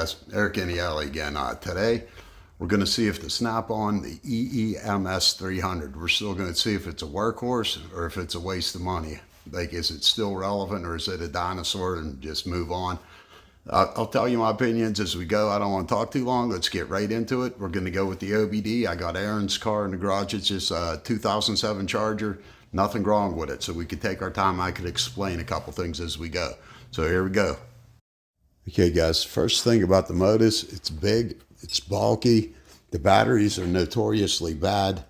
guys, Eric Inielli again. Today we're going to see if the snap-on, the EEMS300, we're still going to see if it's a workhorse or if it's a waste of money. Like, is it still relevant or is it a dinosaur and just move on? I'll tell you my opinions as we go. I don't want to talk too long. Let's get right into it. We're going to go with the OBD. I got Aaron's car in the garage. It's just a 2007 Charger. Nothing wrong with it. So we could take our time. I could explain a couple things as we go. So here we go. Okay guys, first thing about the Modus, it's big, it's bulky, the batteries are notoriously bad,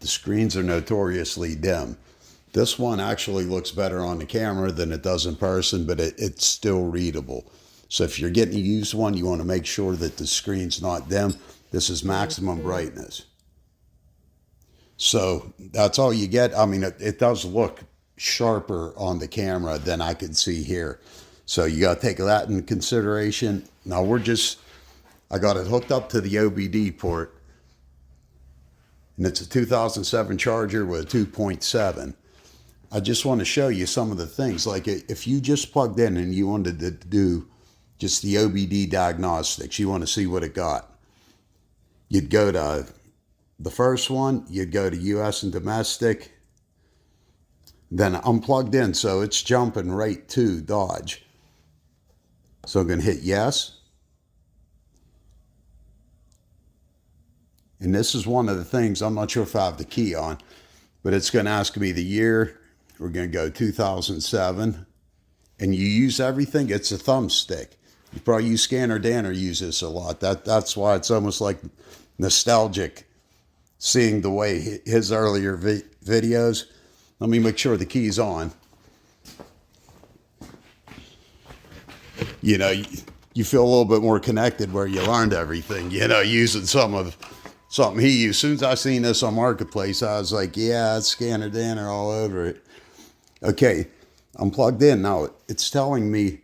the screens are notoriously dim. This one actually looks better on the camera than it does in person, but it's still readable. So if you're getting a used one, you want to make sure that the screen's not dim. This is maximum brightness. So that's all you get. I mean, it does look sharper on the camera than I could see here. So you got to take that in consideration. Now I got it hooked up to the OBD port, and it's a 2007 Charger with a 2.7. I just want to show you some of the things. Like if you just plugged in and you wanted to do just the OBD Diagnostics, you want to see what it got. You'd go to the first one, you'd go to US and domestic, then I'm plugged in, so it's jumping right to Dodge. So I'm going to hit yes. And this is one of the things, I'm not sure if I have the key on, but it's going to ask me the year. We're going to go 2007. And you use everything. It's a thumbstick. You probably use Scanner Dan or use this a lot. That's why it's almost like nostalgic seeing the way his earlier videos. Let me make sure the key's on. You know, you feel a little bit more connected where you learned everything, you know, using something he used. As soon as I seen this on Marketplace, I was like, yeah, it's Scanner Dan or all over it. Okay, I'm plugged in. Now, it's telling me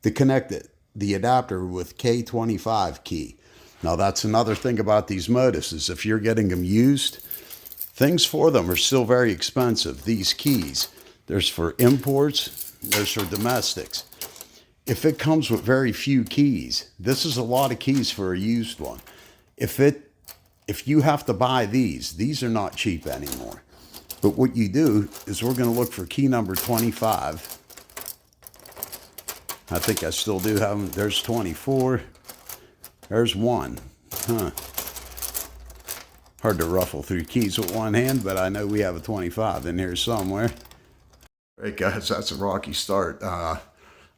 to connect the adapter with K25 key. Now, that's another thing about these Modus is if you're getting them used, things for them are still very expensive. These keys, there's for imports, there's for domestics. If it comes with very few keys, this is a lot of keys for a used one. If you have to buy these are not cheap anymore. But what you do is we're going to look for key number 25. I think I still do have them. There's 24. There's 1. Hard to ruffle through keys with one hand, but I know we have a 25 in here somewhere. All right, guys, that's a rocky start.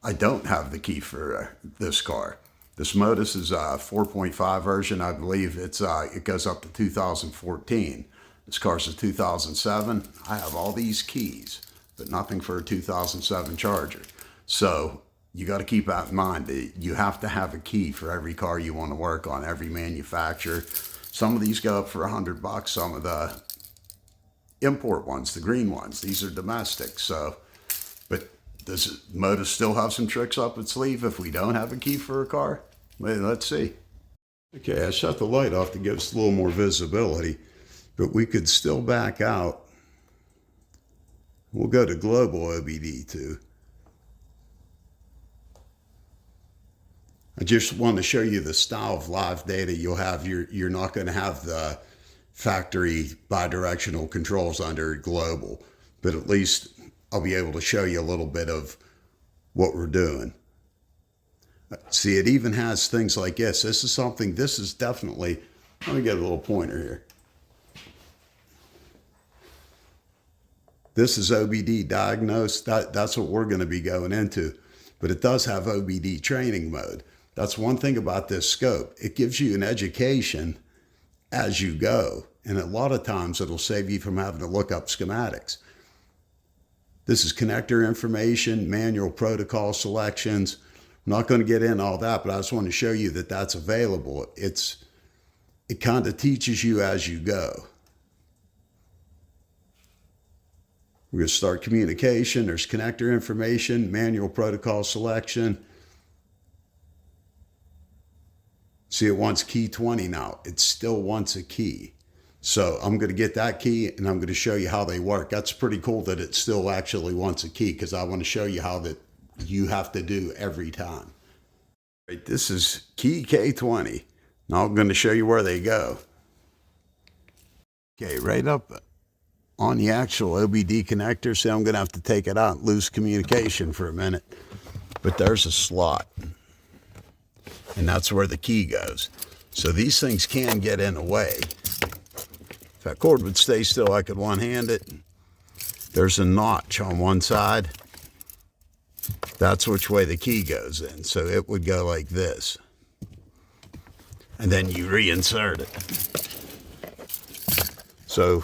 I don't have the key for this car. This Modus is a 4.5 version. I believe it goes up to 2014. This car's a 2007. I have all these keys, but nothing for a 2007 Charger. So you got to keep that in mind. That you have to have a key for every car you want to work on, every manufacturer. Some of these go up for $100. Some of the import ones, the green ones, these are domestic. So, but does Modus still have some tricks up its sleeve if we don't have a key for a car? Well, let's see. Okay, I shut the light off to give us a little more visibility, but we could still back out. We'll go to global OBD too. I just want to show you the style of live data you'll have. You're not going to have the factory bidirectional controls under global, but at least I'll be able to show you a little bit of what we're doing. See, it even has things like this. This is definitely, let me get a little pointer here. This is OBD diagnosed. That's what we're going to be going into, but it does have OBD training mode. That's one thing about this scope. It gives you an education as you go, and a lot of times it'll save you from having to look up schematics. This is connector information, manual protocol selections. I'm not going to get in all that, but I just want to show you that that's available. It kind of teaches you as you go. We're going to start communication. There's connector information, manual protocol selection. See, it wants key 20 now. It still wants a key. So I'm going to get that key and I'm going to show you how they work. That's pretty cool that it still actually wants a key because I want to show you how that you have to do every time. Right, this is key K20. Now I'm going to show you where they go. Okay, right up on the actual OBD connector. So I'm going to have to take it out and lose communication for a minute. But there's a slot. And that's where the key goes. So these things can get in the way. If that cord would stay still, I could one-hand it. There's a notch on one side. That's which way the key goes in. So it would go like this. And then you reinsert it. So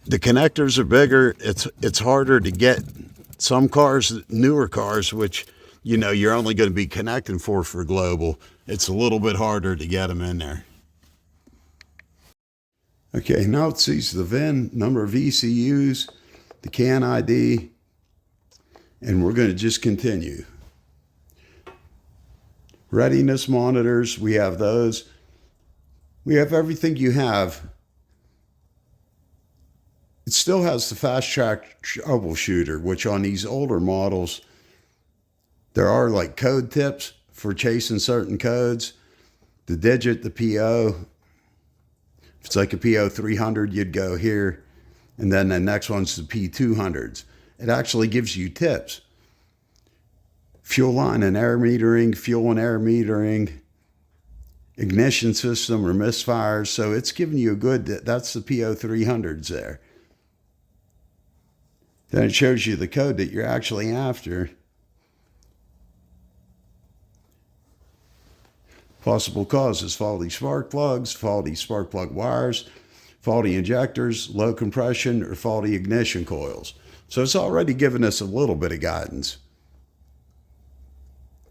the connectors are bigger. It's harder to get. Some cars, newer cars, which, you know, you're only going to be connecting for global, it's a little bit harder to get them in there. Okay, now it sees the VIN, number of ECUs, the CAN ID, and we're going to just continue. Readiness monitors, we have those. We have everything you have. It still has the fast track troubleshooter, which on these older models, there are like code tips for chasing certain codes. The digit, the PO. If it's like a PO300, you'd go here. And then the next one's the P200s. It actually gives you tips. Fuel line and air metering, fuel and air metering, ignition system or misfires. So it's giving you a good, that's the PO300s there. Then it shows you the code that you're actually after. Possible causes: faulty spark plugs, faulty spark plug wires, faulty injectors, low compression, or faulty ignition coils. So it's already given us a little bit of guidance.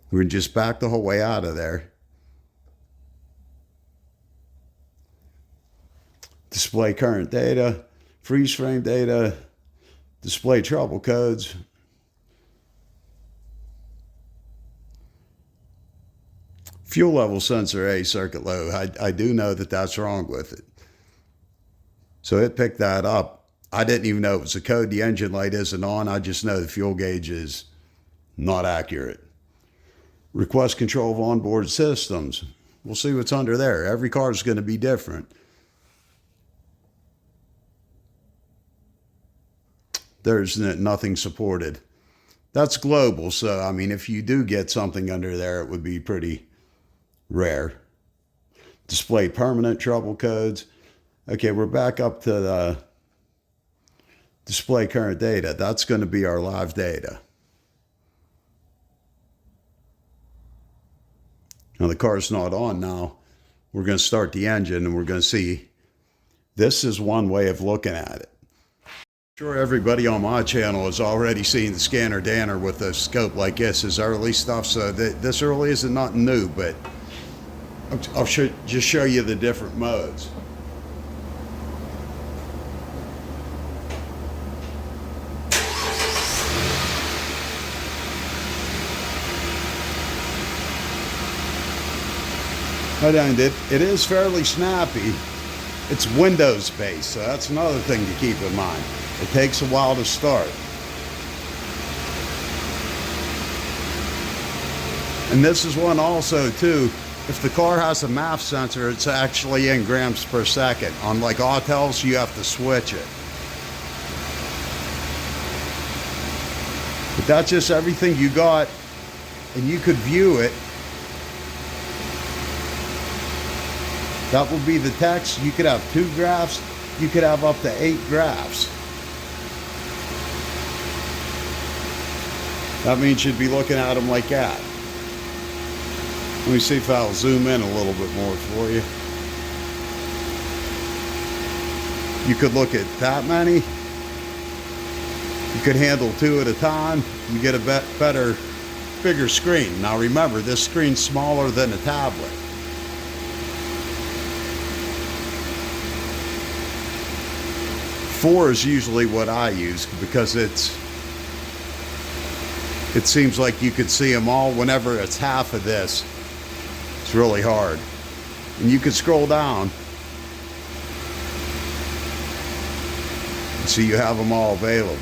We're just back the whole way out of there. Display current data, freeze frame data, display trouble codes. Fuel level sensor A, circuit low. I do know that that's wrong with it. So it picked that up. I didn't even know it was a code. The engine light isn't on. I just know the fuel gauge is not accurate. Request control of onboard systems. We'll see what's under there. Every car is going to be different. There's nothing supported. That's global, so I mean, if you do get something under there, it would be pretty rare. Display permanent trouble codes. Okay, we're back up to the display current data. That's going to be our live data. Now the car's not on now. We're going to start the engine and we're going to see. This is one way of looking at it. Sure, everybody on my channel has already seen the scanner Danner with a scope like this as early stuff, so this really isn't nothing new, but I'll just show you the different modes. And it is fairly snappy. It's Windows based, so that's another thing to keep in mind. It takes a while to start. And this is one also too, if the car has a MAF sensor, it's actually in grams per second. On like Autels, you have to switch it. But that's just everything you got, and you could view it. That will be the text. You could have 2 graphs. You could have up to 8 graphs. That means you'd be looking at them like that. Let me see if I'll zoom in a little bit more for you. You could look at that many. You could handle 2 at a time. You get a better, bigger screen. Now remember, this screen's smaller than a tablet. Four is usually what I use because it seems like you could see them all. Whenever it's half of this, it's really hard. And you can scroll down and see you have them all available.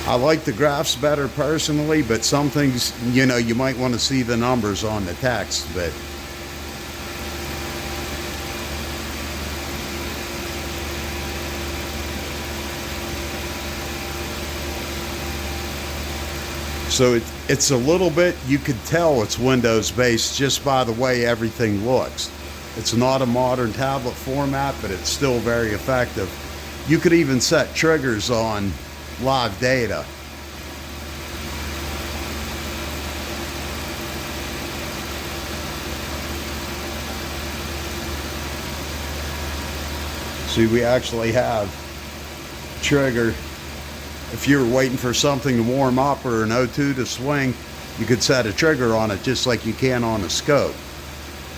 I like the graphs better personally, but some things, you know, you might want to see the numbers on the text, but so it's a little bit, you could tell it's Windows based just by the way everything looks. It's not a modern tablet format, but it's still very effective. You could even set triggers on live data. See, we actually have trigger. If you were waiting for something to warm up or an O2 to swing, you could set a trigger on it just like you can on a scope.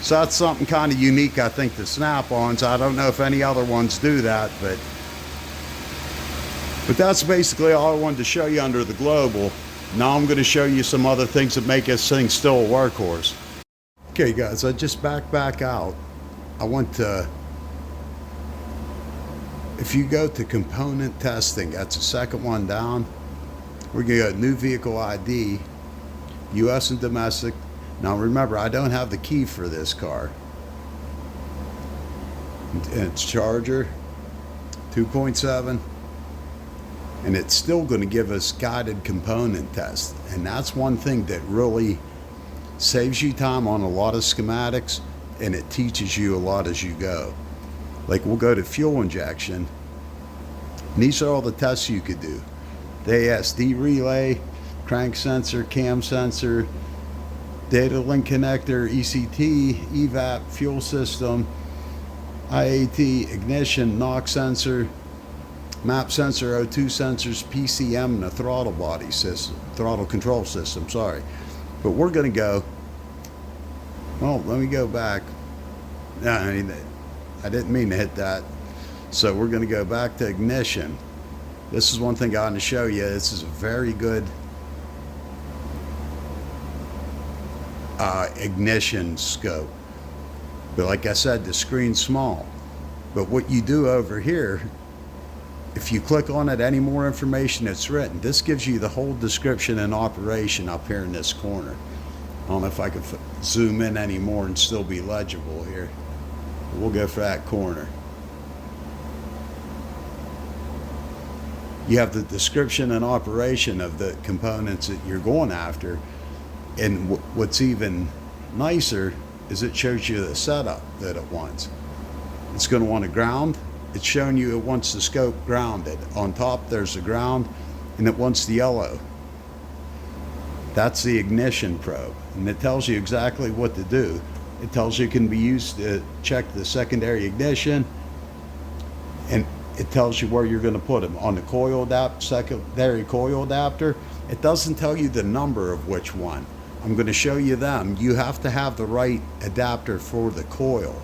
So that's something kind of unique, I think, to Snap-ons. I don't know if any other ones do that, but that's basically all I wanted to show you under the global. Now I'm going to show you some other things that make this thing still a workhorse. Okay guys, I just back out. I went to, if you go to component testing, that's the second one down. We're going to go new vehicle ID, US and domestic. Now remember, I don't have the key for this car. And it's charger 2.7. And it's still going to give us guided component tests. And that's one thing that really saves you time on a lot of schematics, and it teaches you a lot as you go. Like we'll go to fuel injection. And these are all the tests you could do. The ASD relay, crank sensor, cam sensor, data link connector, ECT, EVAP, fuel system, IAT, ignition, NOx sensor, map sensor, O2 sensors, PCM, and a throttle body system, throttle control system, sorry. But we're going to go, well, let me go back. I didn't mean to hit that. So we're going to go back to ignition. This is one thing I want to show you. This is a very good ignition scope. But like I said, the screen's small. But what you do over here, if you click on it, any more information that's written, this gives you the whole description and operation up here in this corner. I don't know if I could zoom in anymore and still be legible here. We'll go for that corner. You have the description and operation of the components that you're going after. And what's even nicer is it shows you the setup that it wants. It's going to want a ground. It's showing you it wants the scope grounded. On top there's the ground, and it wants the yellow. That's the ignition probe, and it tells you exactly what to do. It tells you it can be used to check the secondary ignition, and it tells you where you're going to put them. On the coil adapter, secondary coil adapter, it doesn't tell you the number of which one. I'm going to show you them. You have to have the right adapter for the coil.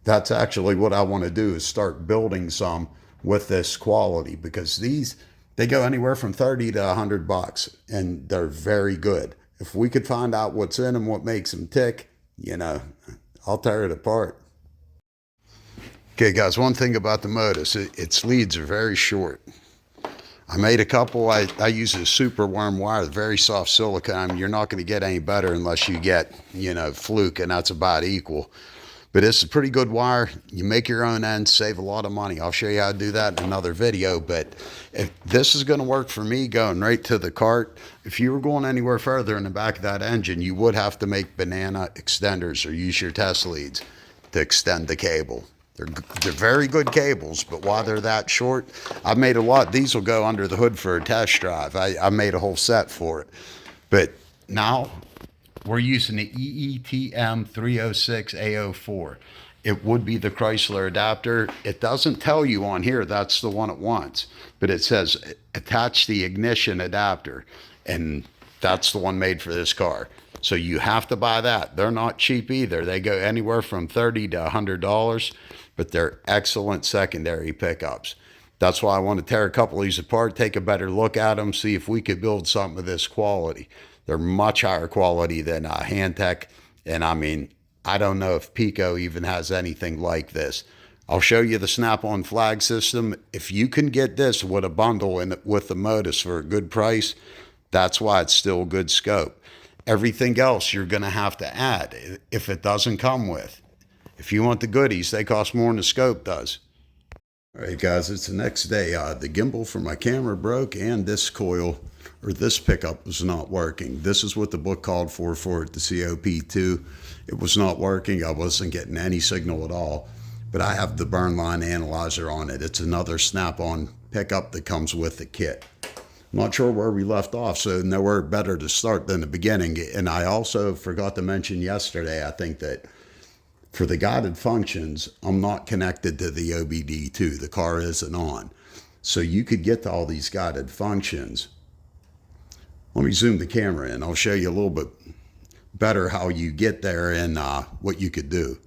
That's actually what I want to do, is start building some with this quality, because these, they go anywhere from 30 to 100 bucks, and they're very good. If we could find out what's in them, what makes them tick, you know, I'll tear it apart. Okay guys, one thing about the Modus, its leads are very short. I made a couple. I use a super worm wire, very soft silicone. You're not going to get any better unless you get, you know, fluke, and that's about equal. But it's a pretty good wire. You make your own ends, save a lot of money. I'll show you how to do that in another video. But if this is going to work for me, going right to the cart. If you were going anywhere further in the back of that engine, you would have to make banana extenders or use your test leads to extend the cable. They're very good cables, but while they're that short, I've made a lot. These will go under the hood for a test drive. I made a whole set for it. But now we're using the EEMS300 It would be the Chrysler adapter. It doesn't tell you on here that's the one it wants, but it says attach the ignition adapter, and that's the one made for this car. So you have to buy that. They're not cheap either. They go anywhere from $30 to $100, but they're excellent secondary pickups. That's why I want to tear a couple of these apart, take a better look at them, see if we could build something of this quality. They're much higher quality than Handtech, and I mean, I don't know if Pico even has anything like this. I'll show you the snap-on flag system. If you can get this with a bundle and with the modus for a good price, that's why it's still a good scope. Everything else you're going to have to add if it doesn't come with. If you want the goodies, they cost more than the scope does. All right, guys, it's the next day. The gimbal for my camera broke, and this coil, or this pickup, was not working. This is what the book called for it, the COP2. It was not working. I wasn't getting any signal at all. But I have the burn line analyzer on it. It's another snap-on pickup that comes with the kit. I'm not sure where we left off, so nowhere better to start than the beginning. And I also forgot to mention yesterday, I think, that for the guided functions, I'm not connected to the OBD2. The car isn't on. So you could get to all these guided functions. Let me zoom the camera in. I'll show you a little bit better how you get there and what you could do.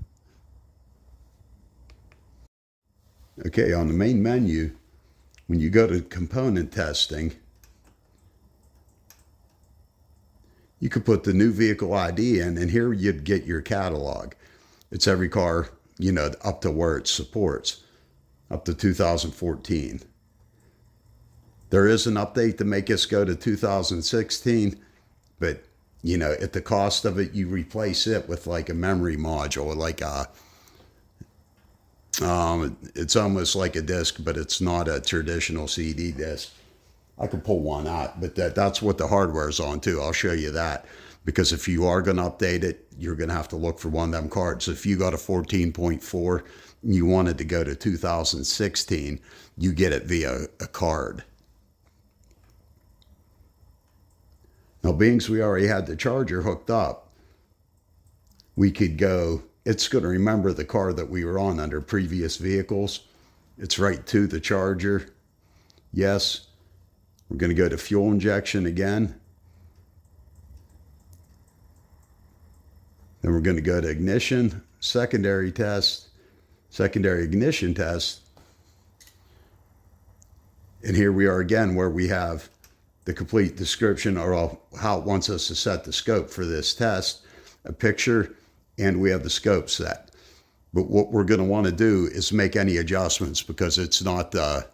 Okay, on the main menu, when you go to component testing, you could put the new vehicle ID in, and here you'd get your catalog. It's every car, you know, up to where it supports, up to 2014. There is an update to make us go to 2016, but, you know, at the cost of it, you replace it with like a memory module, like a it's almost like a disc, but it's not a traditional CD disc. I could pull one out, but that's what the hardware is on too. I'll show you that, because if you are going to update it, you're going to have to look for one of them cards. If you got a 14.4 and you wanted to go to 2016, you get it via a card. Now, being we already had the charger hooked up, we could go. It's going to remember the car that we were on under previous vehicles. It's right to the charger. Yes. We're going to go to fuel injection again. Then we're going to go to ignition, secondary test, secondary ignition test. And here we are again, where we have the complete description, or how it wants us to set the scope for this test, a picture, and we have the scope set. But what we're going to want to do is make any adjustments, because it's not the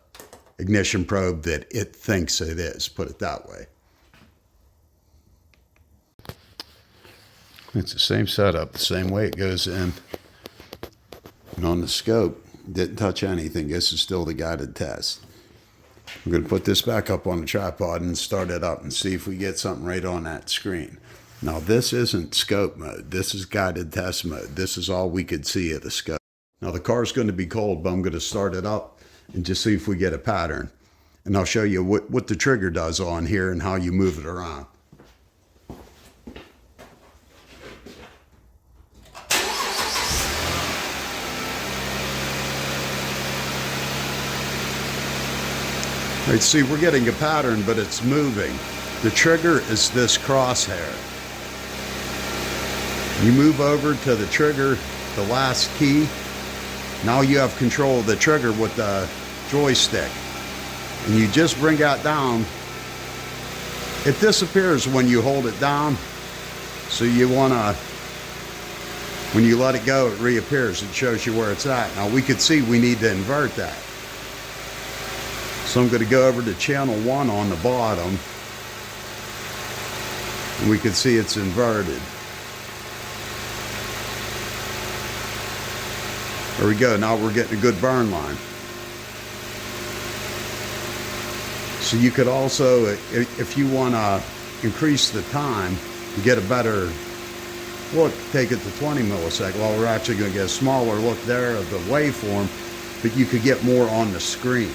ignition probe that it thinks it is, put it that way. It's the same setup, the same way it goes in. And on the scope, didn't touch anything. This is still the guided test. I'm going to put this back up on the tripod and start it up and see if we get something right on that screen. Now, this isn't scope mode. This is guided test mode. This is all we could see of the scope. Now, the car's going to be cold, but I'm going to start it up and just see if we get a pattern. And I'll show you what the trigger does on here and how you move it around. All right, see, we're getting a pattern, but it's moving. The trigger is this crosshair. You move over to the trigger, the last key. Now you have control of the trigger with the joystick. And you just bring that down. It disappears when you hold it down. So you want to, when you let it go, it reappears. It shows you where it's at. Now we could see we need to invert that. So I'm going to go over to channel 1 on the bottom. And we can see it's inverted. There we go. Now we're getting a good burn line. So you could also, if you want to increase the time to get a better look, take it to 20 milliseconds. Well, we're actually going to get a smaller look there of the waveform, but you could get more on the screen.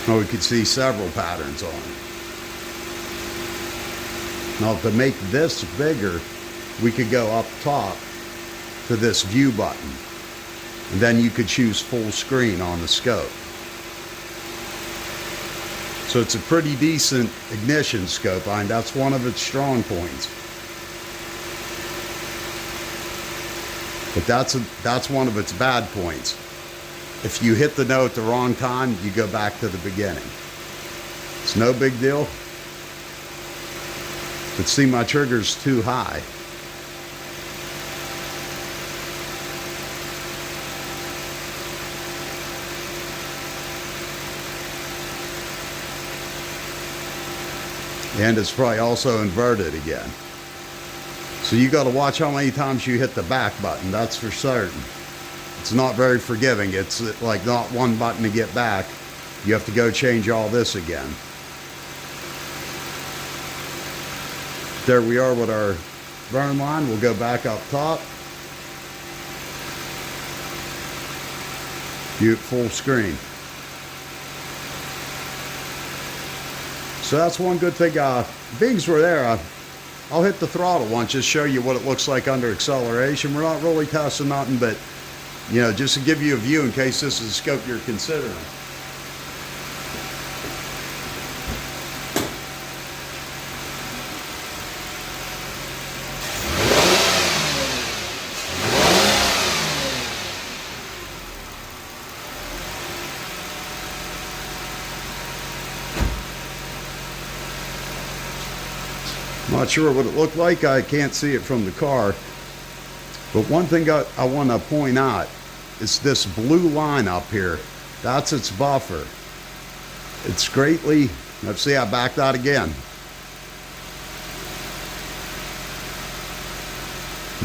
Now we could see several patterns on it. Now to make this bigger, we could go up top to this view button. And then you could choose full screen on the scope. So it's a pretty decent ignition scope. I mean, that's one of its strong points. But that's one of its bad points. If you hit the note at the wrong time, you go back to the beginning. It's no big deal. But see, my trigger's too high. And it's probably also inverted again. So you got to watch how many times you hit the back button, that's for certain. It's not very forgiving. It's like not one button to get back. You have to go change all this again. There we are with our burn line. We'll go back up top. View it full screen. So that's one good thing. Beings were there. I'll hit the throttle once, just show you what it looks like under acceleration. We're not really testing nothing, but you know, just to give you a view in case this is the scope you're considering. Not sure what it looked like. I can't see it from the car. But one thing I want to point out is this blue line up here. That's its buffer. It's greatly, let's see, I backed out again.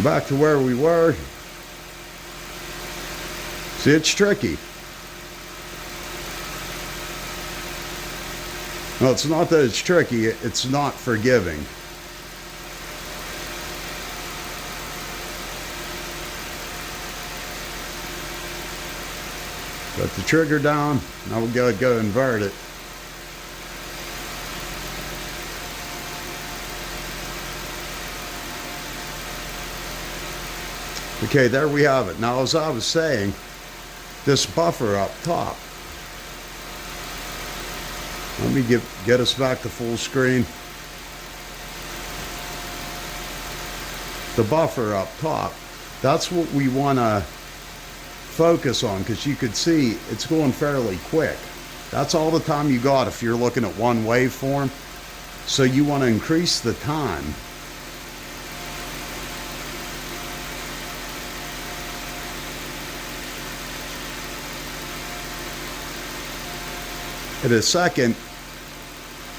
Back to where we were. See, it's tricky. No, it's not that it's tricky, it's not forgiving. Put the trigger down, now we'll go invert it. Okay, there we have it. Now, as I was saying, this buffer up top. Let me get us back to full screen. The buffer up top, that's what we want to focus on, because you could see it's going fairly quick. That's all the time you got if you're looking at one waveform. So you want to increase the time. At a second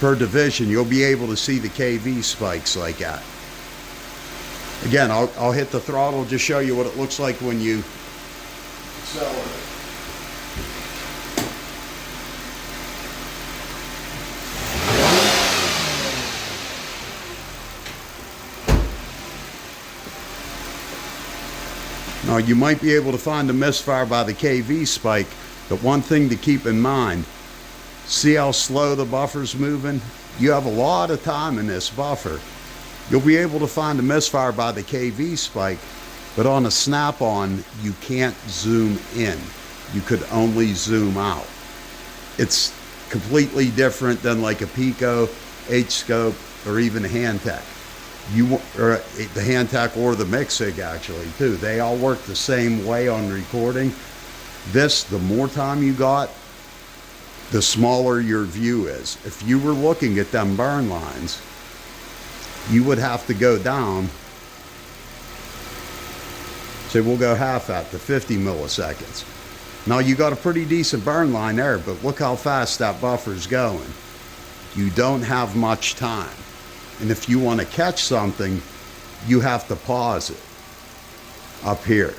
per division, you'll be able to see the kV spikes like that. Again, I'll hit the throttle, just show you what it looks like when you accelerate. Now, you might be able to find a misfire by the kV spike, but one thing to keep in mind, see how slow the buffer's moving? You have a lot of time in this buffer. You'll be able to find a misfire by the kV spike, but on a snap-on, you can't zoom in. You could only zoom out. It's completely different than like a Pico, H-scope, or even a Handtech. Or the Handtech or the Mixig actually too. They all work the same way on recording. This, the more time you got, the smaller your view is. If you were looking at them burn lines, you would have to go down. Say we'll go half that to 50 milliseconds. Now you got a pretty decent burn line there, but look how fast that buffer's going. You don't have much time. And if you want to catch something, you have to pause it up here.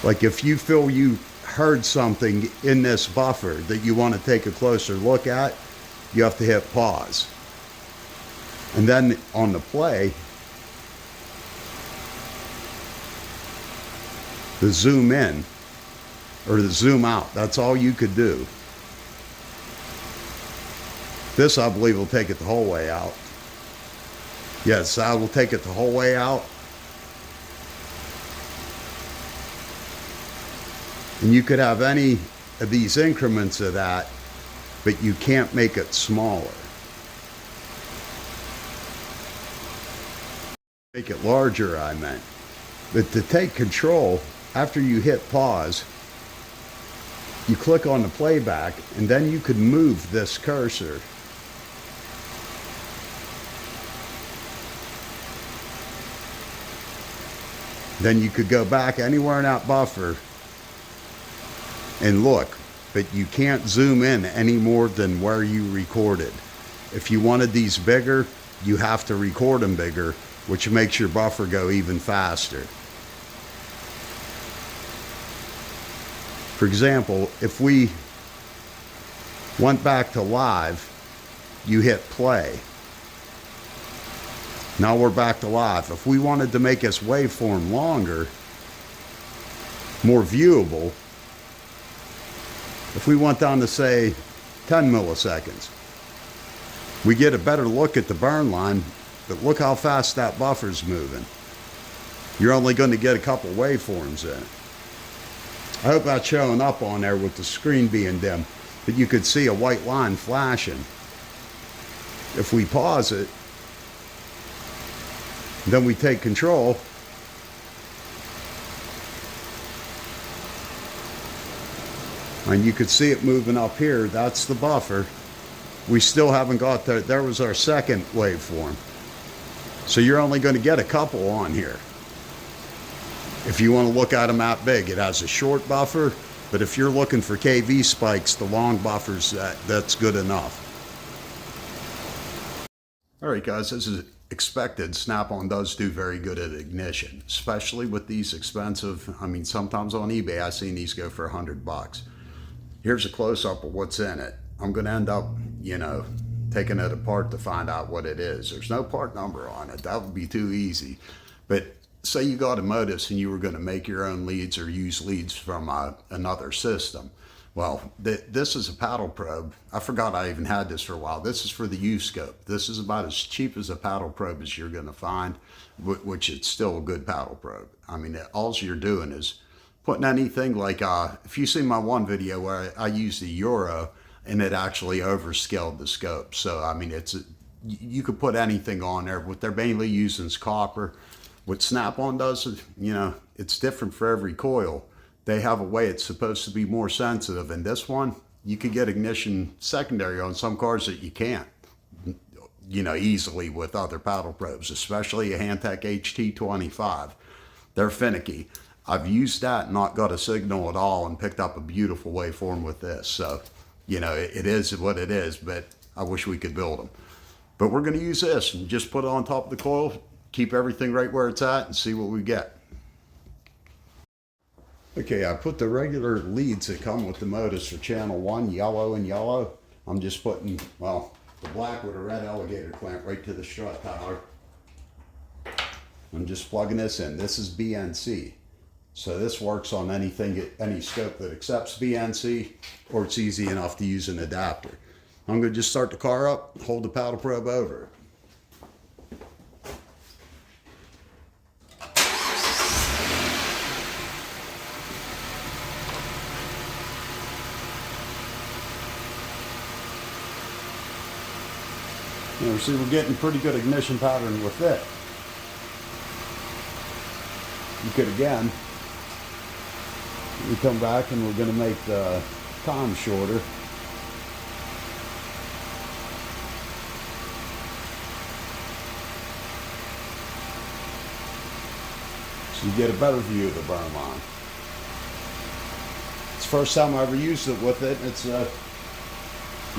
Like if you feel you heard something in this buffer that you want to take a closer look at, you have to hit pause. And then on the play, the zoom in or the zoom out, that's all you could do. This, I believe, will take it the whole way out. Yes, I will take it the whole way out. And you could have any of these increments of that, but you can't make it smaller. Make it larger, I meant. But to take control, after you hit pause, you click on the playback, and then you could move this cursor then you could go back anywhere in that buffer and look, but you can't zoom in any more than where you recorded. If you wanted these bigger, you have to record them bigger, which makes your buffer go even faster. For example, if we went back to live, you hit play. Now we're back to live. If we wanted to make this waveform longer, more viewable, if we went down to say 10 milliseconds, we get a better look at the burn line, but look how fast that buffer's moving. You're only going to get a couple waveforms in it. I hope that's showing up on there with the screen being dim, but you could see a white line flashing. If we pause it, then we take control, and you could see it moving up here. That's the buffer. We still haven't got there. There was our second waveform. So you're only going to get a couple on here. If you want to look at them that big, it has a short buffer, but if you're looking for KV spikes, the long buffers, that's good enough. All right, guys, as is expected, Snap-on does do very good at ignition, especially with these expensive, I mean, sometimes on eBay, I've seen these go for $100. Here's a close-up of what's in it. I'm going to end up, you know, taking it apart to find out what it is. There's no part number on it. That would be too easy. But say you got a Modus and you were going to make your own leads or use leads from another system. Well, this is a paddle probe. I forgot I even had this for a while. This is for the U-scope. This is about as cheap as a paddle probe as you're going to find, which it's still a good paddle probe. I mean, all you're doing is putting anything like, if you see my one video where I used the Euro and it actually overscaled the scope. So, I mean, you could put anything on there. What they're mainly using is copper. What Snap-on does is, you know, it's different for every coil. They have a way it's supposed to be more sensitive. And this one, you could get ignition secondary on some cars that you can't, you know, easily with other paddle probes, especially a Handtech HT25. They're finicky. I've used that, not got a signal at all, and picked up a beautiful waveform with this. So, you know, it is what it is, but I wish we could build them. But we're going to use this and just put it on top of the coil, keep everything right where it's at, and see what we get. Okay, I put the regular leads that come with the Modus for channel 1, yellow and yellow. I'm just putting, well, the black with a red alligator clamp right to the strut power. I'm just plugging this in. This is BNC. So this works on anything, any scope that accepts BNC, or it's easy enough to use an adapter. I'm going to just start the car up, hold the paddle probe over it. You know, see, we're getting pretty good ignition pattern with it. You could, again, we come back and we're going to make the time shorter. So you get a better view of the burn line. It's the first time I ever used it with it. It's the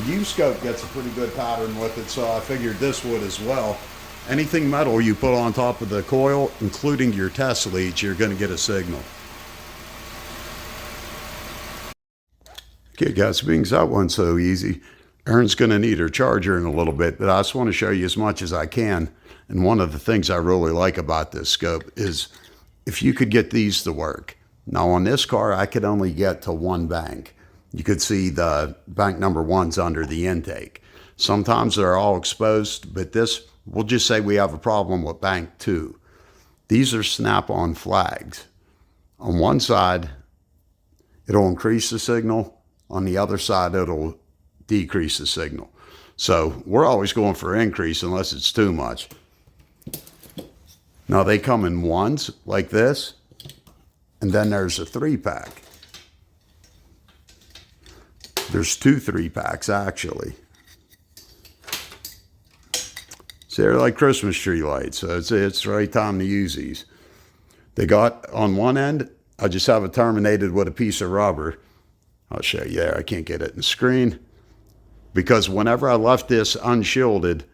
U-scope gets a pretty good pattern with it, so I figured this would as well. Anything metal you put on top of the coil, including your test leads, you're going to get a signal. Okay guys, being that one's so easy, Erin's going to need her charger in a little bit, but I just want to show you as much as I can. And one of the things I really like about this scope is if you could get these to work. Now on this car, I could only get to one bank. You could see the bank number 1's under the intake. Sometimes they're all exposed, but this, we'll just say we have a problem with bank 2. These are Snap-on flags. On one side, it'll increase the signal. On the other side, it'll decrease the signal. So we're always going for increase unless it's too much. Now they come in ones like this, and then there's a 3-pack. There's 2 3-packs actually. So they're like Christmas tree lights, so it's the right time to use these. They got on one end, I just have it terminated with a piece of rubber. I'll show you there. I can't get it in the screen. Because whenever I left this unshielded,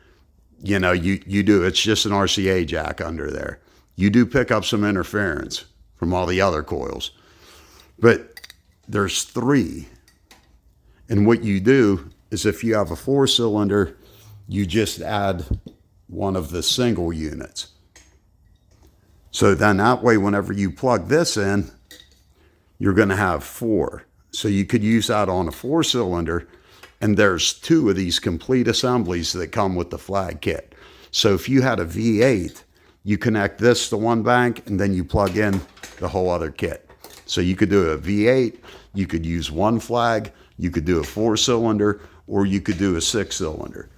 you know, you do, it's just an RCA jack under there. You do pick up some interference from all the other coils. But there's 3. And what you do is if you have a 4-cylinder, you just add one of the single units. So then that way, whenever you plug this in, you're going to have 4. So you could use that on a 4-cylinder. And there's 2 of these complete assemblies that come with the flag kit. So if you had a V8, you connect this to one bank and then you plug in the whole other kit. So you could do a V8, you could use one flag, you could do a 4-cylinder, or you could do a 6-cylinder.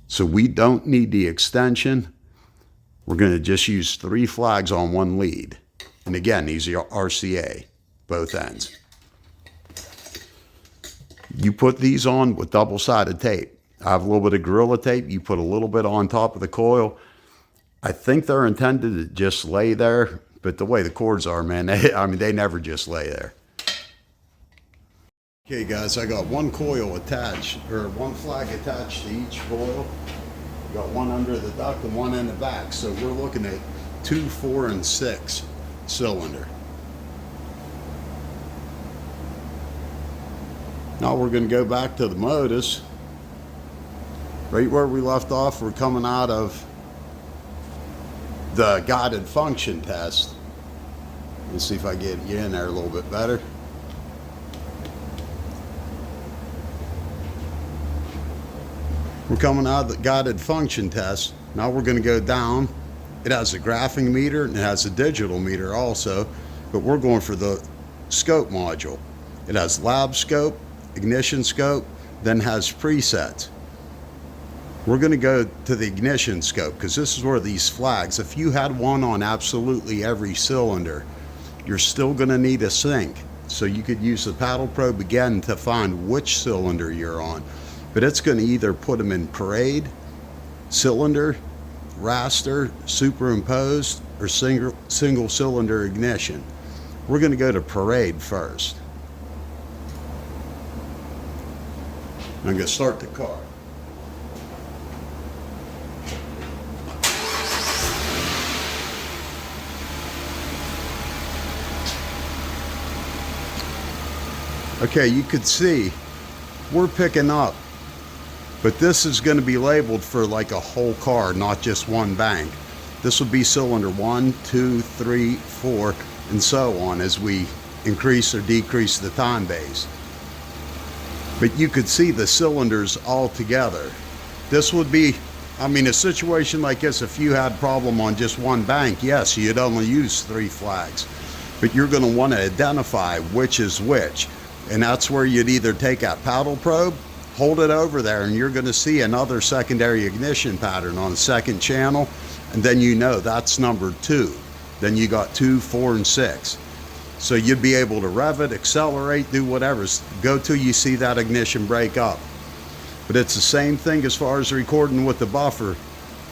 So we don't need the extension. We're going to just use 3 flags on one lead. And again, these are RCA, both ends. You put these on with double-sided tape. I have a little bit of Gorilla tape. You put a little bit on top of the coil. I think they're intended to just lay there, but the way the cords are, man, they never just lay there. Okay, guys, I got one coil attached, or one flag attached to each coil. Got one under the duct and one in the back. So we're looking at 2, 4, and 6 cylinder. Now we're going to go back to the modus. Right where we left off, we're coming out of the guided function test. Let's see if I get you in there a little bit better. We're coming out of the guided function test. Now we're going to go down. It has a graphing meter and it has a digital meter also, but we're going for the scope module. It has lab scope, ignition scope, then has presets. We're going to go to the ignition scope because this is where these flags, if you had one on absolutely every cylinder, you're still going to need a sync. So you could use the paddle probe again to find which cylinder you're on. But it's going to either put them in parade, cylinder, raster, superimposed, or single cylinder ignition. We're going to go to parade first. I'm going to start the car. Okay, you could see we're picking up, but this is going to be labeled for like a whole car, not just one bank. This will be cylinder 1, 2, 3, 4, and so on as we increase or decrease the time base. But you could see the cylinders all together. This would be, I mean, a situation like this, if you had a problem on just one bank, yes, you'd only use 3 flags. But you're going to want to identify which is which. And that's where you'd either take that paddle probe, hold it over there, and you're going to see another secondary ignition pattern on the second channel. And then you know that's number 2. Then you got 2, 4, and 6. So you'd be able to rev it, accelerate, do whatever, go till you see that ignition break up. But it's the same thing as far as recording with the buffer.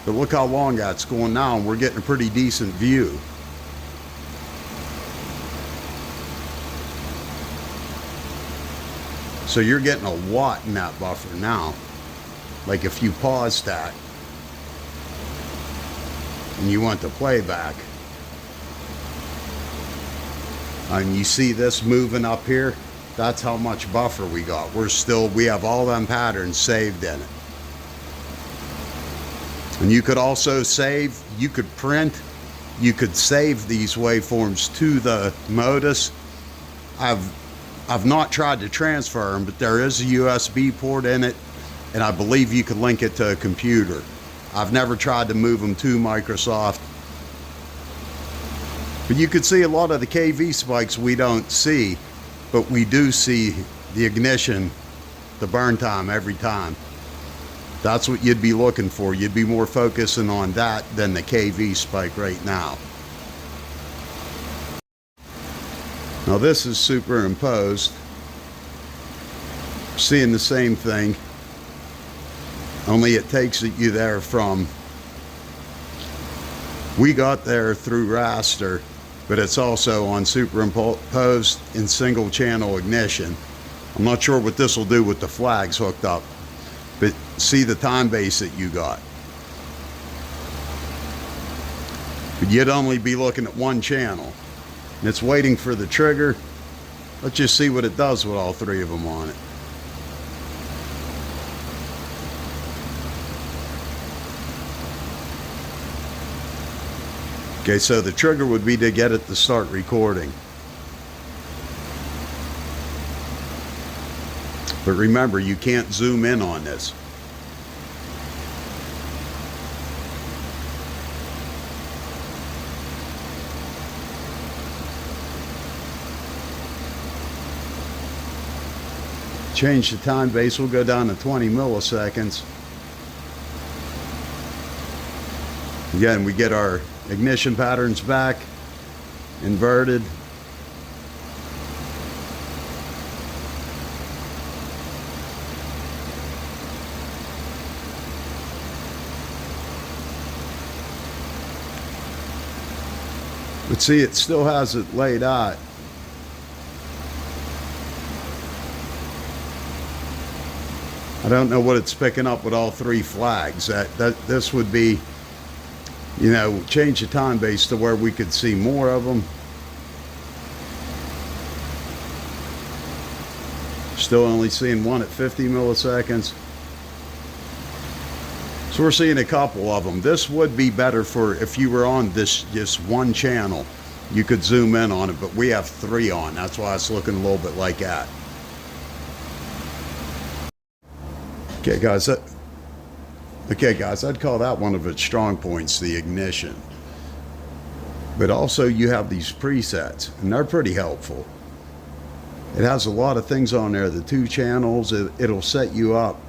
But look how long that's going now, and we're getting a pretty decent view. So you're getting a watt in that buffer now. Like if you pause that and you want the playback, and you see this moving up here, that's how much buffer we got. We have all them patterns saved in it. And you could also save, you could print, you could save these waveforms to the modus. I've not tried to transfer them, but there is a USB port in it, and I believe you could link it to a computer. I've never tried to move them to Microsoft. But you could see a lot of the KV spikes we don't see, but we do see the ignition, the burn time every time. That's what you'd be looking for. You'd be more focusing on that than the KV spike right now. Now this is superimposed. Seeing the same thing, only it takes you there from, we got there through raster, but it's also on superimposed in single channel ignition. I'm not sure what this will do with the flags hooked up, but see the time base that you got. But you'd only be looking at one channel, and it's waiting for the trigger. Let's just see what it does with all three of them on it. Okay, so the trigger would be to get it to start recording. But remember, you can't zoom in on this. Change the time base, we'll go down to 20 milliseconds. Again, we get our ignition patterns back, inverted. But see, it still has it laid out. I don't know what it's picking up with all three flags. This would be, you know, change the time base to where we could see more of them. Still only seeing one at 50 milliseconds. So we're seeing a couple of them. This would be better for if you were on this just one channel, you could zoom in on it, but we have three on. That's why it's looking a little bit like that. Okay guys, I'd call that one of its strong points, the ignition. But also you have these presets, and they're pretty helpful. It has a lot of things on there, the 2 channels, it'll set you up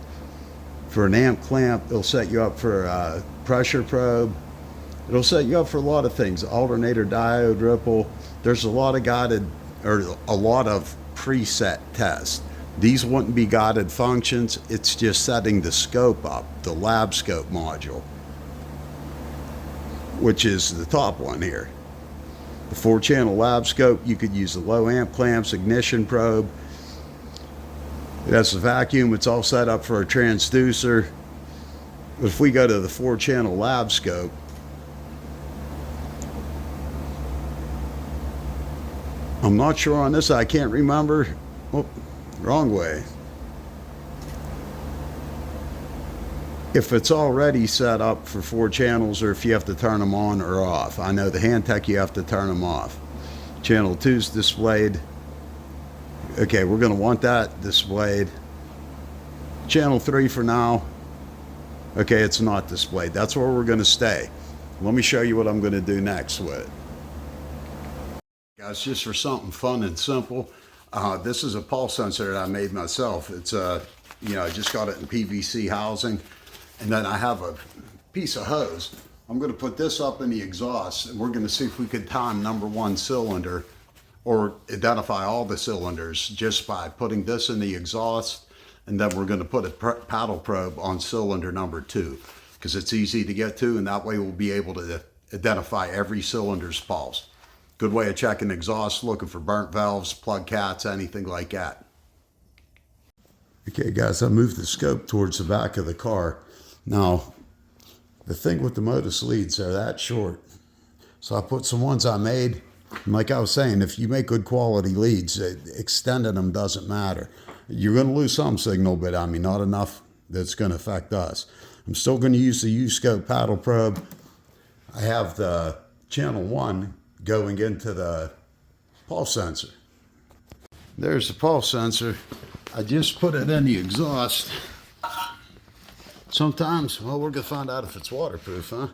for an amp clamp, it'll set you up for a pressure probe, it'll set you up for a lot of things, alternator diode ripple. There's a lot of guided, or a lot of preset tests. These wouldn't be guided functions, it's just setting the scope up, the lab scope module, which is the top one here. The 4-channel lab scope, you could use the low amp clamps, ignition probe. It has the vacuum, it's all set up for a transducer. But if we go to the 4-channel lab scope, I'm not sure on this, I can't remember. Oh, wrong way. If it's already set up for 4 channels, or if you have to turn them on or off. I know the Handtech you have to turn them off. Channel 2 is displayed. Okay, we're going to want that displayed. Channel 3 for now. Okay, it's not displayed. That's where we're going to stay. Let me show you what I'm going to do next with it. Guys, just for something fun and simple, this is a pulse sensor that I made myself. It's I just got it in PVC housing, and then I have a piece of hose. I'm going to put this up in the exhaust, and we're going to see if we could time number 1 cylinder, or identify all the cylinders just by putting this in the exhaust, and then we're going to put a paddle probe on cylinder number 2, because it's easy to get to, and that way we'll be able to identify every cylinder's pulse. Good way of checking exhaust, looking for burnt valves, plug cats, anything like that. Okay guys, I moved the scope towards the back of the car. Now, the thing with the Modus leads, they're that short. So I put some ones I made, and like I was saying, if you make good quality leads, extending them doesn't matter. You're going to lose some signal, but I mean, not enough that's going to affect us. I'm still going to use the U-scope paddle probe. I have the channel 1 going into the pulse sensor. There's the pulse sensor. I just put it in the exhaust. Sometimes, well, we're gonna find out if it's waterproof, huh?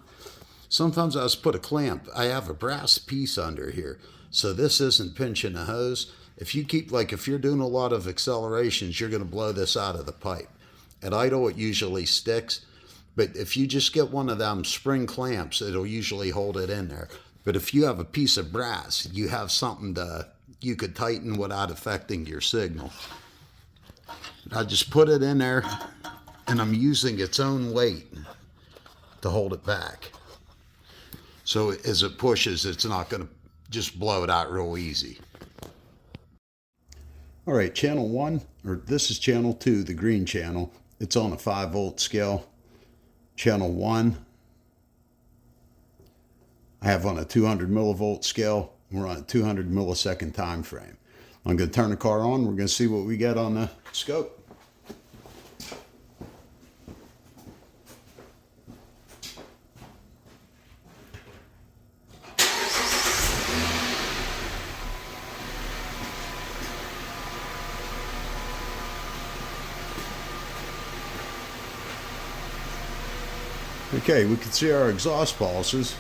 Sometimes I just put a clamp. I have a brass piece under here, so this isn't pinching the hose. If you keep, like if you're doing a lot of accelerations, you're gonna blow this out of the pipe. At idle, it usually sticks, but if you just get one of them spring clamps, it'll usually hold it in there. But if you have a piece of brass, you have something you could tighten without affecting your signal. I just put it in there, and I'm using its own weight to hold it back. So as it pushes, it's not going to just blow it out real easy. All right, channel 1, or this is channel 2, the green channel. It's on a 5-volt scale. Channel 1, I have on a 200 millivolt scale. We're on a 200 millisecond time frame. I'm going to turn the car on. We're going to see what we get on the scope. Okay, we can see our exhaust pulses.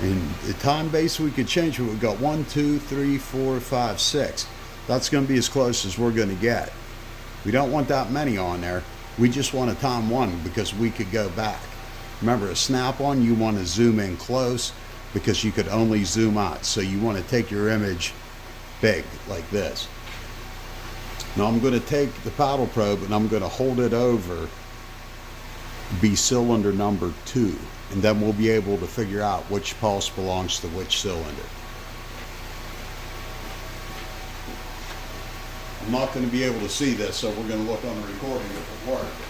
And the time base we could change it. We've got 1, 2, 3, 4, 5, 6. That's going to be as close as we're going to get. We don't want that many on there. We just want a time 1 because we could go back. Remember, a snap-on, you want to zoom in close because you could only zoom out. So you want to take your image big like this. Now I'm going to take the paddle probe and I'm going to hold it over be cylinder number 2, and then we'll be able to figure out which pulse belongs to which cylinder. I'm not going to be able to see this, so we're going to look on the recording if it works.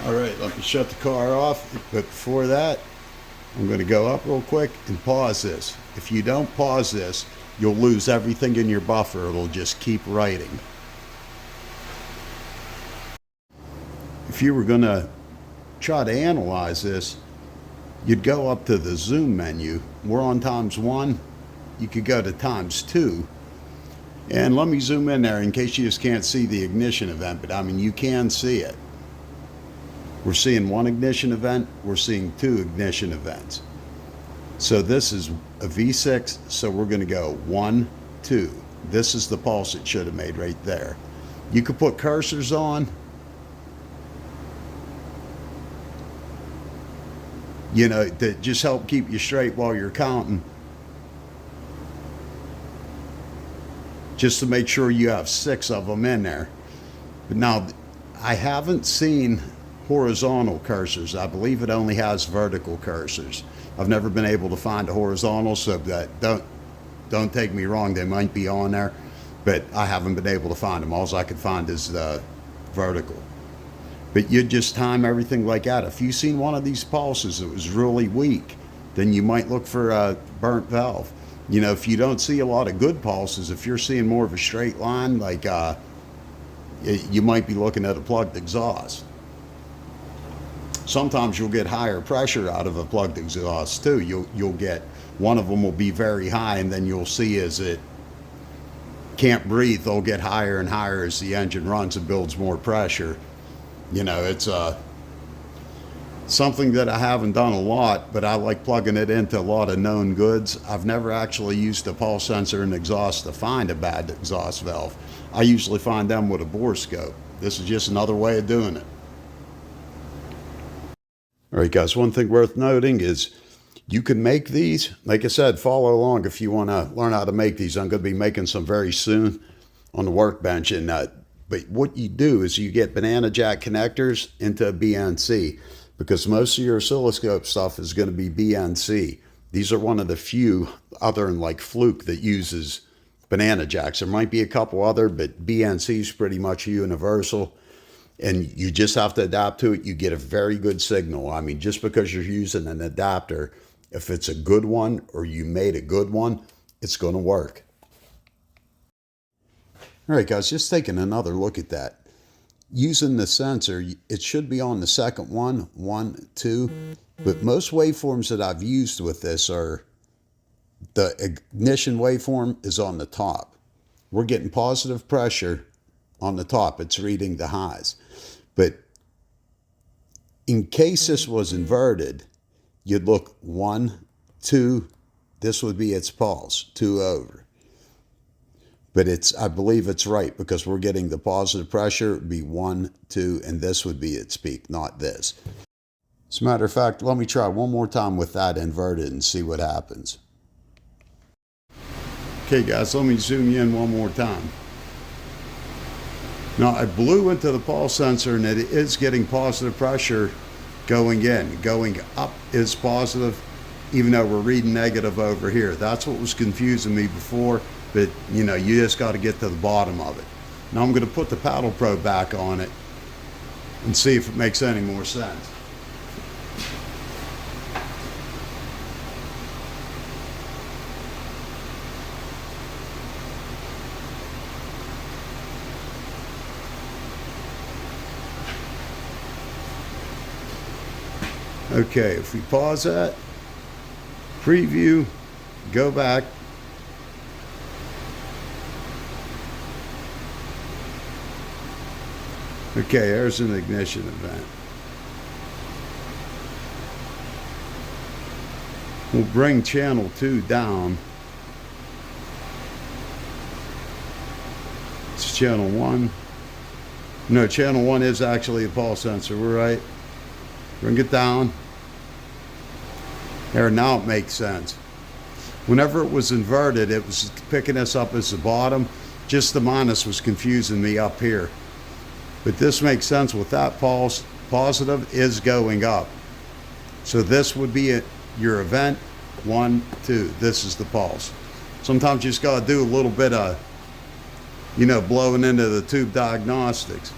All right, let me shut the car off, but before that, I'm going to go up real quick and pause this. If you don't pause this, you'll lose everything in your buffer. It'll just keep writing. If you were going to try to analyze this, you'd go up to the zoom menu. We're on ×1. You could go to ×2. And let me zoom in there in case you just can't see the ignition event, but I mean, you can see it. We're seeing 1 ignition event, we're seeing 2 ignition events. So this is a V6, so we're going to go 1, 2. This is the pulse it should have made right there. You could put cursors on, you know, that just help keep you straight while you're counting. Just to make sure you have 6 of them in there. But now, I haven't seen horizontal cursors. I believe it only has vertical cursors. I've never been able to find a horizontal, so that don't take me wrong, they might be on there, but I haven't been able to find them. All I could find is the vertical. But you just time everything like that. If you've seen one of these pulses that was really weak, then you might look for a burnt valve. You know, if you don't see a lot of good pulses, if you're seeing more of a straight line, like you might be looking at a plugged exhaust. Sometimes you'll get higher pressure out of a plugged exhaust too. You'll get, one of them will be very high, and then you'll see as it can't breathe, they'll get higher and higher as the engine runs and builds more pressure. You know, it's something that I haven't done a lot, but I like plugging it into a lot of known goods. I've never actually used a pulse sensor and exhaust to find a bad exhaust valve. I usually find them with a bore scope. This is just another way of doing it. All right, guys, one thing worth noting is you can make these. Like I said, follow along if you want to learn how to make these. I'm going to be making some very soon on the workbench. And but what you do is you get banana jack connectors into a BNC, because most of your oscilloscope stuff is going to be BNC. These are one of the few, other than like Fluke, that uses banana jacks. There might be a couple other, but BNC is pretty much universal. And you just have to adapt to it. You get a very good signal. I mean, just because you're using an adapter, if it's a good one or you made a good one, it's going to work. All right, guys, just taking another look at that. Using the sensor, it should be on the second one, 1, 2. But most waveforms that I've used with this are, the ignition waveform is on the top. We're getting positive pressure on the top. It's reading the highs. But in case this was inverted, you'd look 1, 2, this would be its pulse, 2 over. But I believe it's right because we're getting the positive pressure would be 1, 2, and this would be its peak, not this. As a matter of fact, let me try one more time with that inverted and see what happens. Okay guys, let me zoom you in one more time. Now I blew into the pulse sensor and it is getting positive pressure going in. Going up is positive, even though we're reading negative over here. That's what was confusing me before, but you know, you just got to get to the bottom of it. Now I'm going to put the paddle probe back on it and see if it makes any more sense. Okay, if we pause that, preview, go back. Okay, there's an ignition event. We'll bring channel 2 down. It's channel 1. No, channel 1 is actually a pulse sensor, we're right. Bring it down. There, now it makes sense. Whenever it was inverted, it was picking us up as the bottom. Just the minus was confusing me up here. But this makes sense with that pulse. Positive is going up. So this would be your event. 1, 2. This is the pulse. Sometimes you just got to do a little bit of, you know, blowing into the tube diagnostics.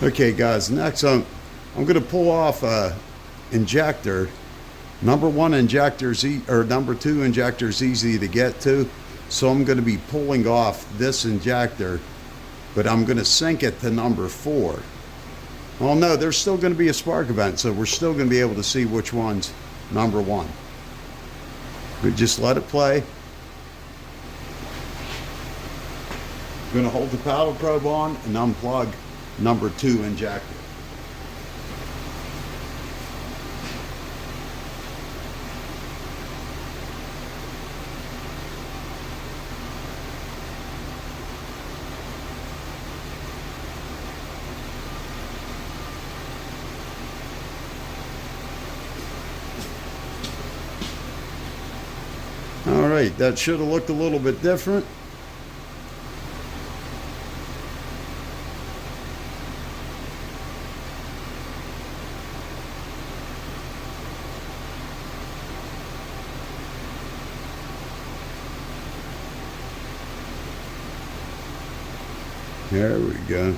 Okay guys, next I'm going to pull off a injector. Number 1 injector's or number 2 injector's easy to get to, so I'm going to be pulling off this injector, but I'm going to sync it to number 4. Well, no, there's still going to be a spark event, so we're still going to be able to see which one's number 1. But just let it play. I'm going to hold the paddle probe on and unplug number 2 injector. All right, that should have looked a little bit different. There we go.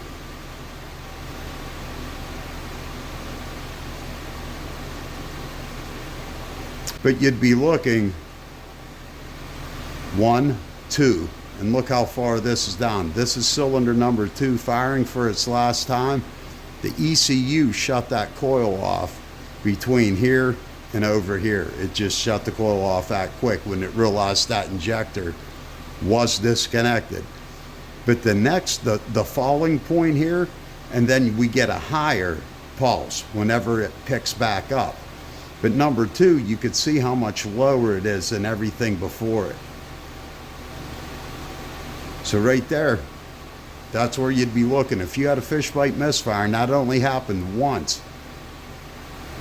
But you'd be looking 1, 2, and look how far this is down. This is cylinder number 2 firing for its last time. The ECU shut that coil off between here and over here. It just shut the coil off that quick when it realized that injector was disconnected. But the next, the falling point here, and then we get a higher pulse whenever it picks back up. But number 2, you could see how much lower it is than everything before it. So right there, that's where you'd be looking. If you had a fish bite misfire, and that only happened once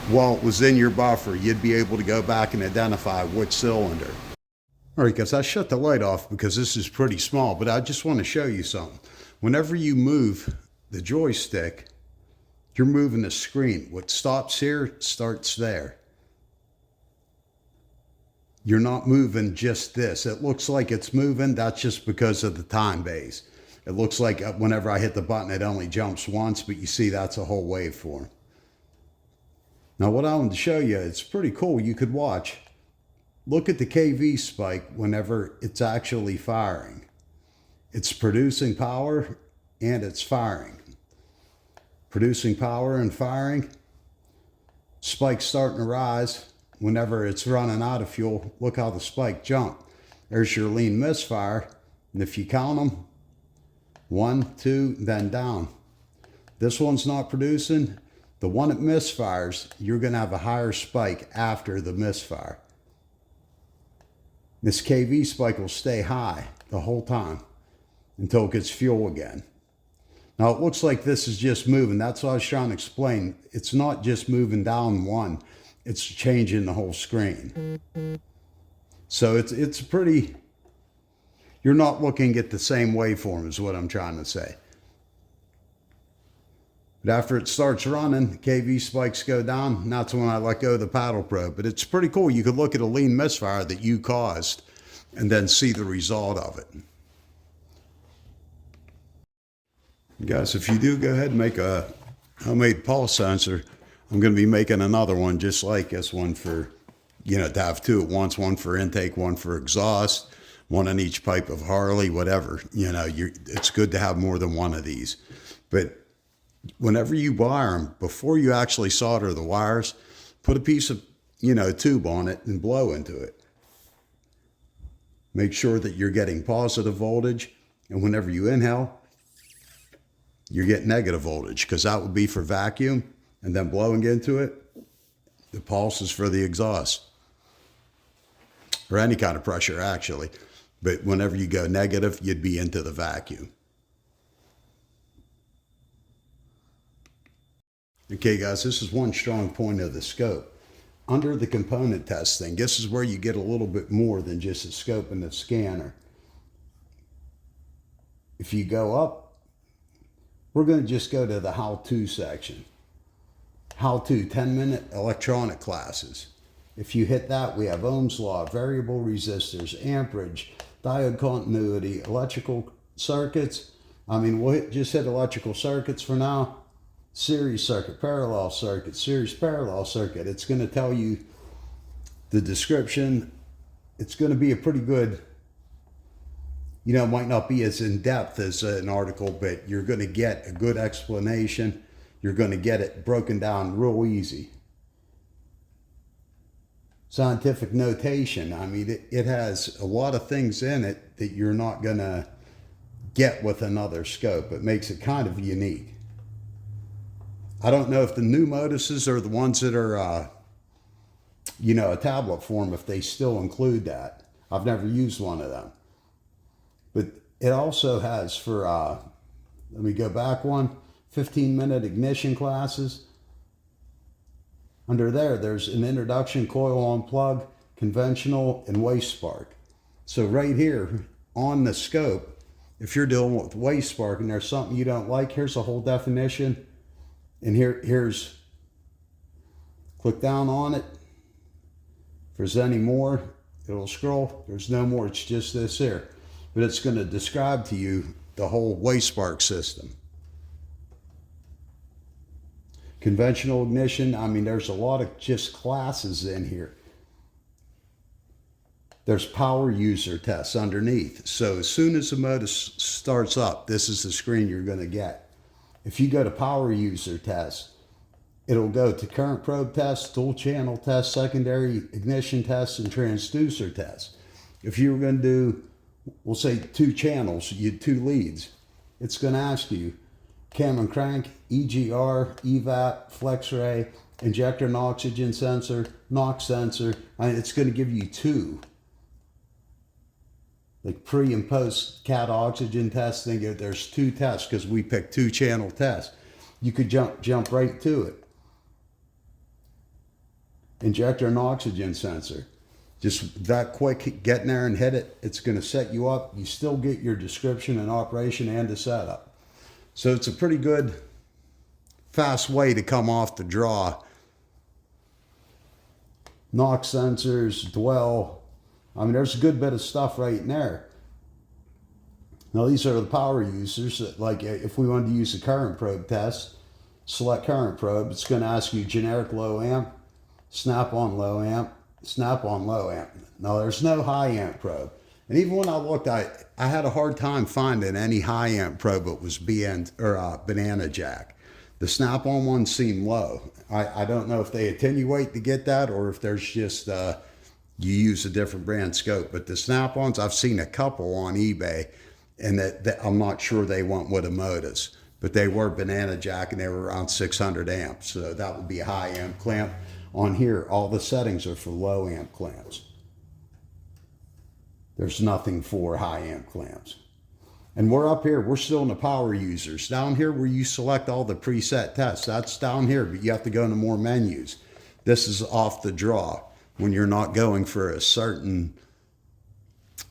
while it was in your buffer, you'd be able to go back and identify which cylinder. All right, guys, I shut the light off because this is pretty small, but I just want to show you something. Whenever you move the joystick, you're moving the screen. What stops here starts there. You're not moving just this. It looks like it's moving. That's just because of the time base. It looks like whenever I hit the button, it only jumps once, but you see that's a whole waveform. Now, what I want to show you, it's pretty cool. You could watch. Look at the KV spike whenever it's actually firing. It's producing power and it's firing. Producing power and firing. Spike's starting to rise. Whenever it's running out of fuel, look how the spike jumped. There's your lean misfire. And if you count them, 1, 2, then down. This one's not producing. The one that misfires, you're going to have a higher spike after the misfire. This KV spike will stay high the whole time until it gets fuel again. Now it looks like this is just moving. That's what I was trying to explain. It's not just moving down one, it's changing the whole screen. So it's pretty, you're not looking at the same waveform is what I'm trying to say. But after it starts running, KV spikes go down, and that's when I let go of the paddle probe. But it's pretty cool. You could look at a lean misfire that you caused and then see the result of it. Guys, if you do go ahead and make a homemade pulse sensor, I'm going to be making another one just like this one for, to have two at once, one for intake, one for exhaust, one on each pipe of Harley, whatever. It's good to have more than one of these. But whenever you wire them, before you actually solder the wires, put a piece of, tube on it and blow into it. Make sure that you're getting positive voltage, and whenever you inhale, you get negative voltage, because that would be for vacuum, and then blowing into it, the pulse is for the exhaust, or any kind of pressure actually. But whenever you go negative, you'd be into the vacuum. Okay guys, this is one strong point of the scope. Under the component testing, this is where you get a little bit more than just a scope and the scanner. If you go up, we're going to just go to the how-to section. How-to 10-minute electronic classes. If you hit that, we have Ohm's law, variable resistors, amperage, diode continuity, electrical circuits. We'll just hit electrical circuits for now. Series circuit, parallel circuit, series parallel circuit. It's going to tell you the description. It's going to be a pretty good, it might not be as in-depth as an article, but you're going to get a good explanation. You're going to get it broken down real easy. Scientific notation. It has a lot of things in it that you're not going to get with another scope. It makes it kind of unique. I don't know if the new Moduses are the ones that are, a tablet form, if they still include that. I've never used one of them. But it also has for, let me go back one, 15-minute ignition classes. Under there's an introduction, coil on plug, conventional, and waste spark. So right here on the scope, if you're dealing with waste spark and there's something you don't like, here's a whole definition. And here's, click down on it. If there's any more, it'll scroll. There's no more, it's just this here. But it's going to describe to you the whole waste spark system. Conventional ignition, there's a lot of just classes in here. There's power user tests underneath. So as soon as the motor starts up, this is the screen you're going to get. If you go to power user test, it'll go to current probe test, dual channel test, secondary ignition test, and transducer test. If you were going to do, we'll say 2 channels, you had 2 leads, it's going to ask you cam and crank, EGR, EVAP, flex ray, injector and oxygen sensor, NOx sensor. It's going to give you 2. Like pre and post cat oxygen testing, there's 2 tests because we picked 2 channel tests. You could jump right to it. Injector and oxygen sensor. Just that quick, get in there and hit it. It's going to set you up. You still get your description and operation and the setup. So it's a pretty good, fast way to come off the draw. NOx sensors, dwell. There's a good bit of stuff right in there. Now, these are the power users. Like if we wanted to use a current probe test, select current probe. It's going to ask you generic low amp, snap-on low amp, snap-on low amp. Now, there's no high amp probe. And even when I looked, I had a hard time finding any high amp probe that was banana jack. The snap-on ones seem low. I don't know if they attenuate to get that or if there's just... you use a different brand scope. But the snap-ons, I've seen a couple on eBay, and that I'm not sure they went with a Modus. but they were banana jack and they were around 600 amps. So that would be a high amp clamp. On here, all the settings are for low amp clamps. There's nothing for high amp clamps. And we're up here, we're still in the power users. Down here where you select all the preset tests, that's down here, but you have to go into more menus. This is off the draw. When you're not going for a certain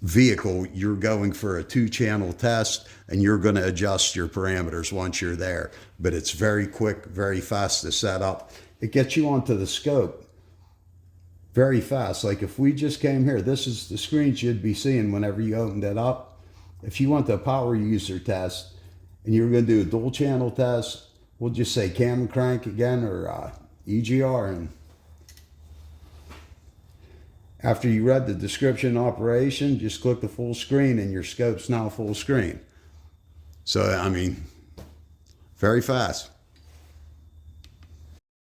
vehicle, you're going for a 2-channel test and you're going to adjust your parameters once you're there. But it's very quick, very fast to set up. It gets you onto the scope very fast. Like if we just came here, this is the screens you'd be seeing whenever you opened it up. If you want the power user test and you're going to do a dual channel test, we'll just say cam and crank again, or EGR, and after you read the description operation, just click the full screen and your scope's now full screen. So, I mean, very fast.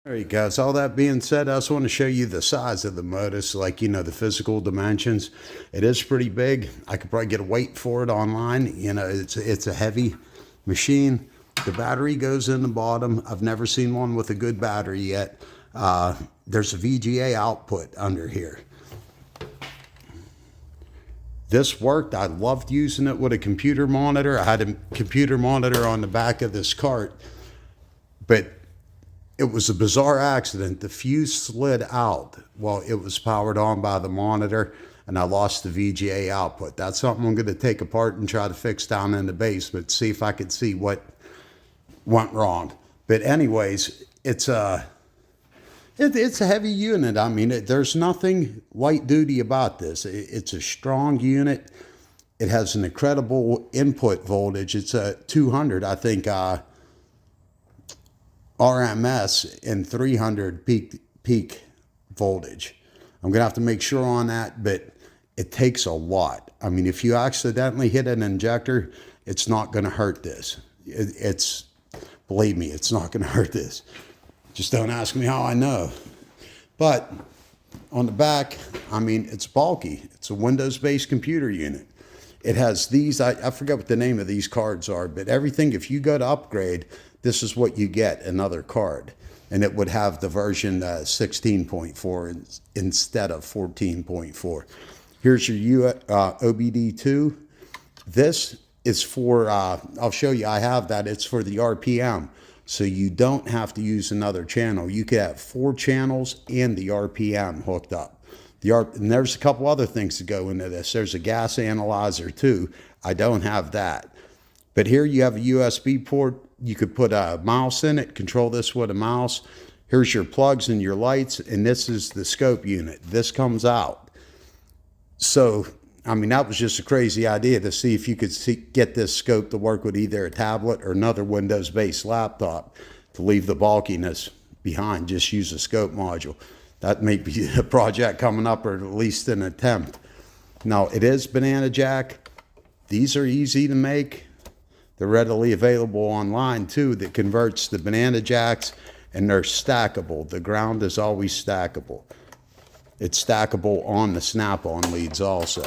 There you go. So all that being said, I also want to show you the size of the Modus, like, you know, the physical dimensions. It is pretty big. I could probably get a weight for it online. You know, it's a heavy machine. The battery goes in the bottom. I've never seen one with a good battery yet. There's a VGA output under here. This worked. I loved using it with a computer monitor. I had a computer monitor on the back of this cart, but it was a bizarre accident. The fuse slid out while it was powered on by the monitor, and I lost the VGA output. That's something I'm going to take apart and try to fix down in the basement, see if I could see what went wrong. But anyways, it's a heavy unit. I mean, there's nothing light duty about this. It's a strong unit. It has an incredible input voltage. It's a 200, I think, RMS and 300 peak voltage. I'm gonna have to make sure on that, but it takes a lot. I mean, if you accidentally hit an injector, it's not gonna hurt this. Believe me, it's not gonna hurt this. Just don't ask me how I know. But on the back, I mean, it's bulky. It's a Windows-based computer unit. It has these, I forget what the name of these cards are, but everything, if you go to upgrade, this is what you get, another card. And it would have the version 16.4 instead of 14.4. Here's your OBD2. This is for, I'll show you, I have that. It's for the RPM. So you don't have to use another channel. You could have 4 channels and the RPM hooked up. And there's a couple other things to go into this. There's a gas analyzer too. I don't have that. But here you have a USB port. You could put a mouse in it, control this with a mouse. Here's your plugs and your lights, and this is the scope unit. This comes out. So, I mean, that was just a crazy idea to see if you could get this scope to work with either a tablet or another Windows-based laptop, to leave the bulkiness behind. Just use a scope module. That may be a project coming up, or at least an attempt. Now, it is banana jack. These are easy to make. They're readily available online too, that converts the banana jacks, and they're stackable. The ground is always stackable. It's stackable on the snap-on leads also.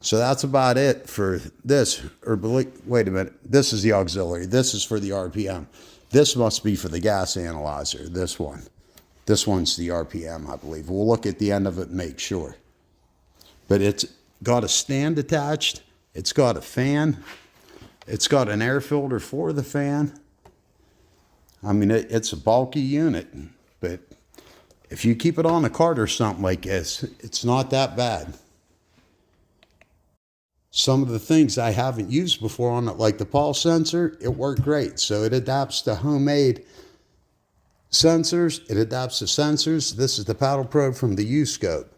So that's about it for this. Or wait a minute, this is the auxiliary. This is for the RPM. This must be for the gas analyzer, this one. This one's the RPM, I believe. We'll look at the end of it and make sure. But it's got a stand attached. It's got a fan. It's got an air filter for the fan. I mean, it's a bulky unit, but if you keep it on a cart or something like this, it's not that bad. Some of the things I haven't used before on it, like the pulse sensor, it worked great. So it adapts to homemade sensors. It adapts to sensors. This is the paddle probe from the U-scope.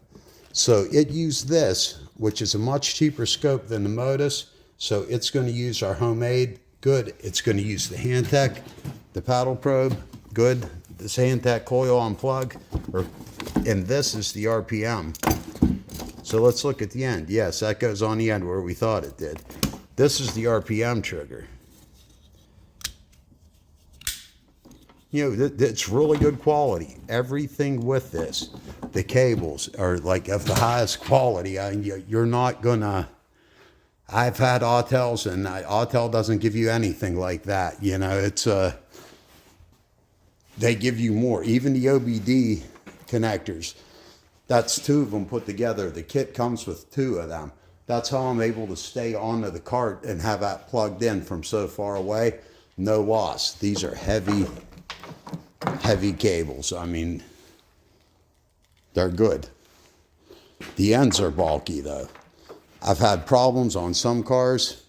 So it used this, which is a much cheaper scope than the Modus. So it's going to use our homemade, good. It's going to use the Handtech, the paddle probe, good. This Handtech coil on plug, and this is the RPM. So let's look at the end. Yes, that goes on the end where we thought it did. This is the RPM trigger. You know, it's really good quality. Everything with this, the cables are like of the highest quality. You're not gonna, I've had Autels, and Autel doesn't give you anything like that. You know, it's they give you more. Even the OBD connectors, that's two of them put together. The kit comes with two of them. That's how I'm able to stay onto the cart and have that plugged in from so far away. No loss. These are heavy, heavy cables. I mean, they're good. The ends are bulky though. I've had problems on some cars.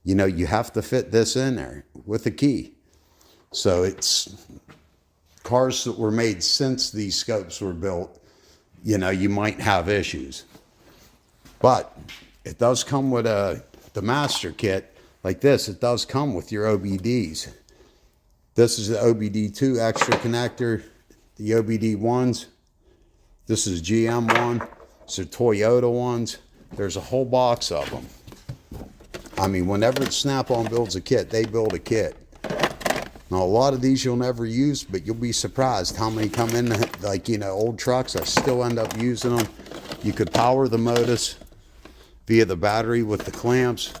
You know, you have to fit this in there with a key. So it's cars that were made since these scopes were built, you know, you might have issues. But it does come with the master kit like this. It does come with your OBDs. This is the OBD2 extra connector, the OBD1s. This is GM one. These are Toyota ones. There's a whole box of them. I mean, whenever Snap-on builds a kit, they build a kit. Now, a lot of these you'll never use, but you'll be surprised how many come in, like, you know, old trucks. I still end up using them. You could power the Modus via the battery with the clamps.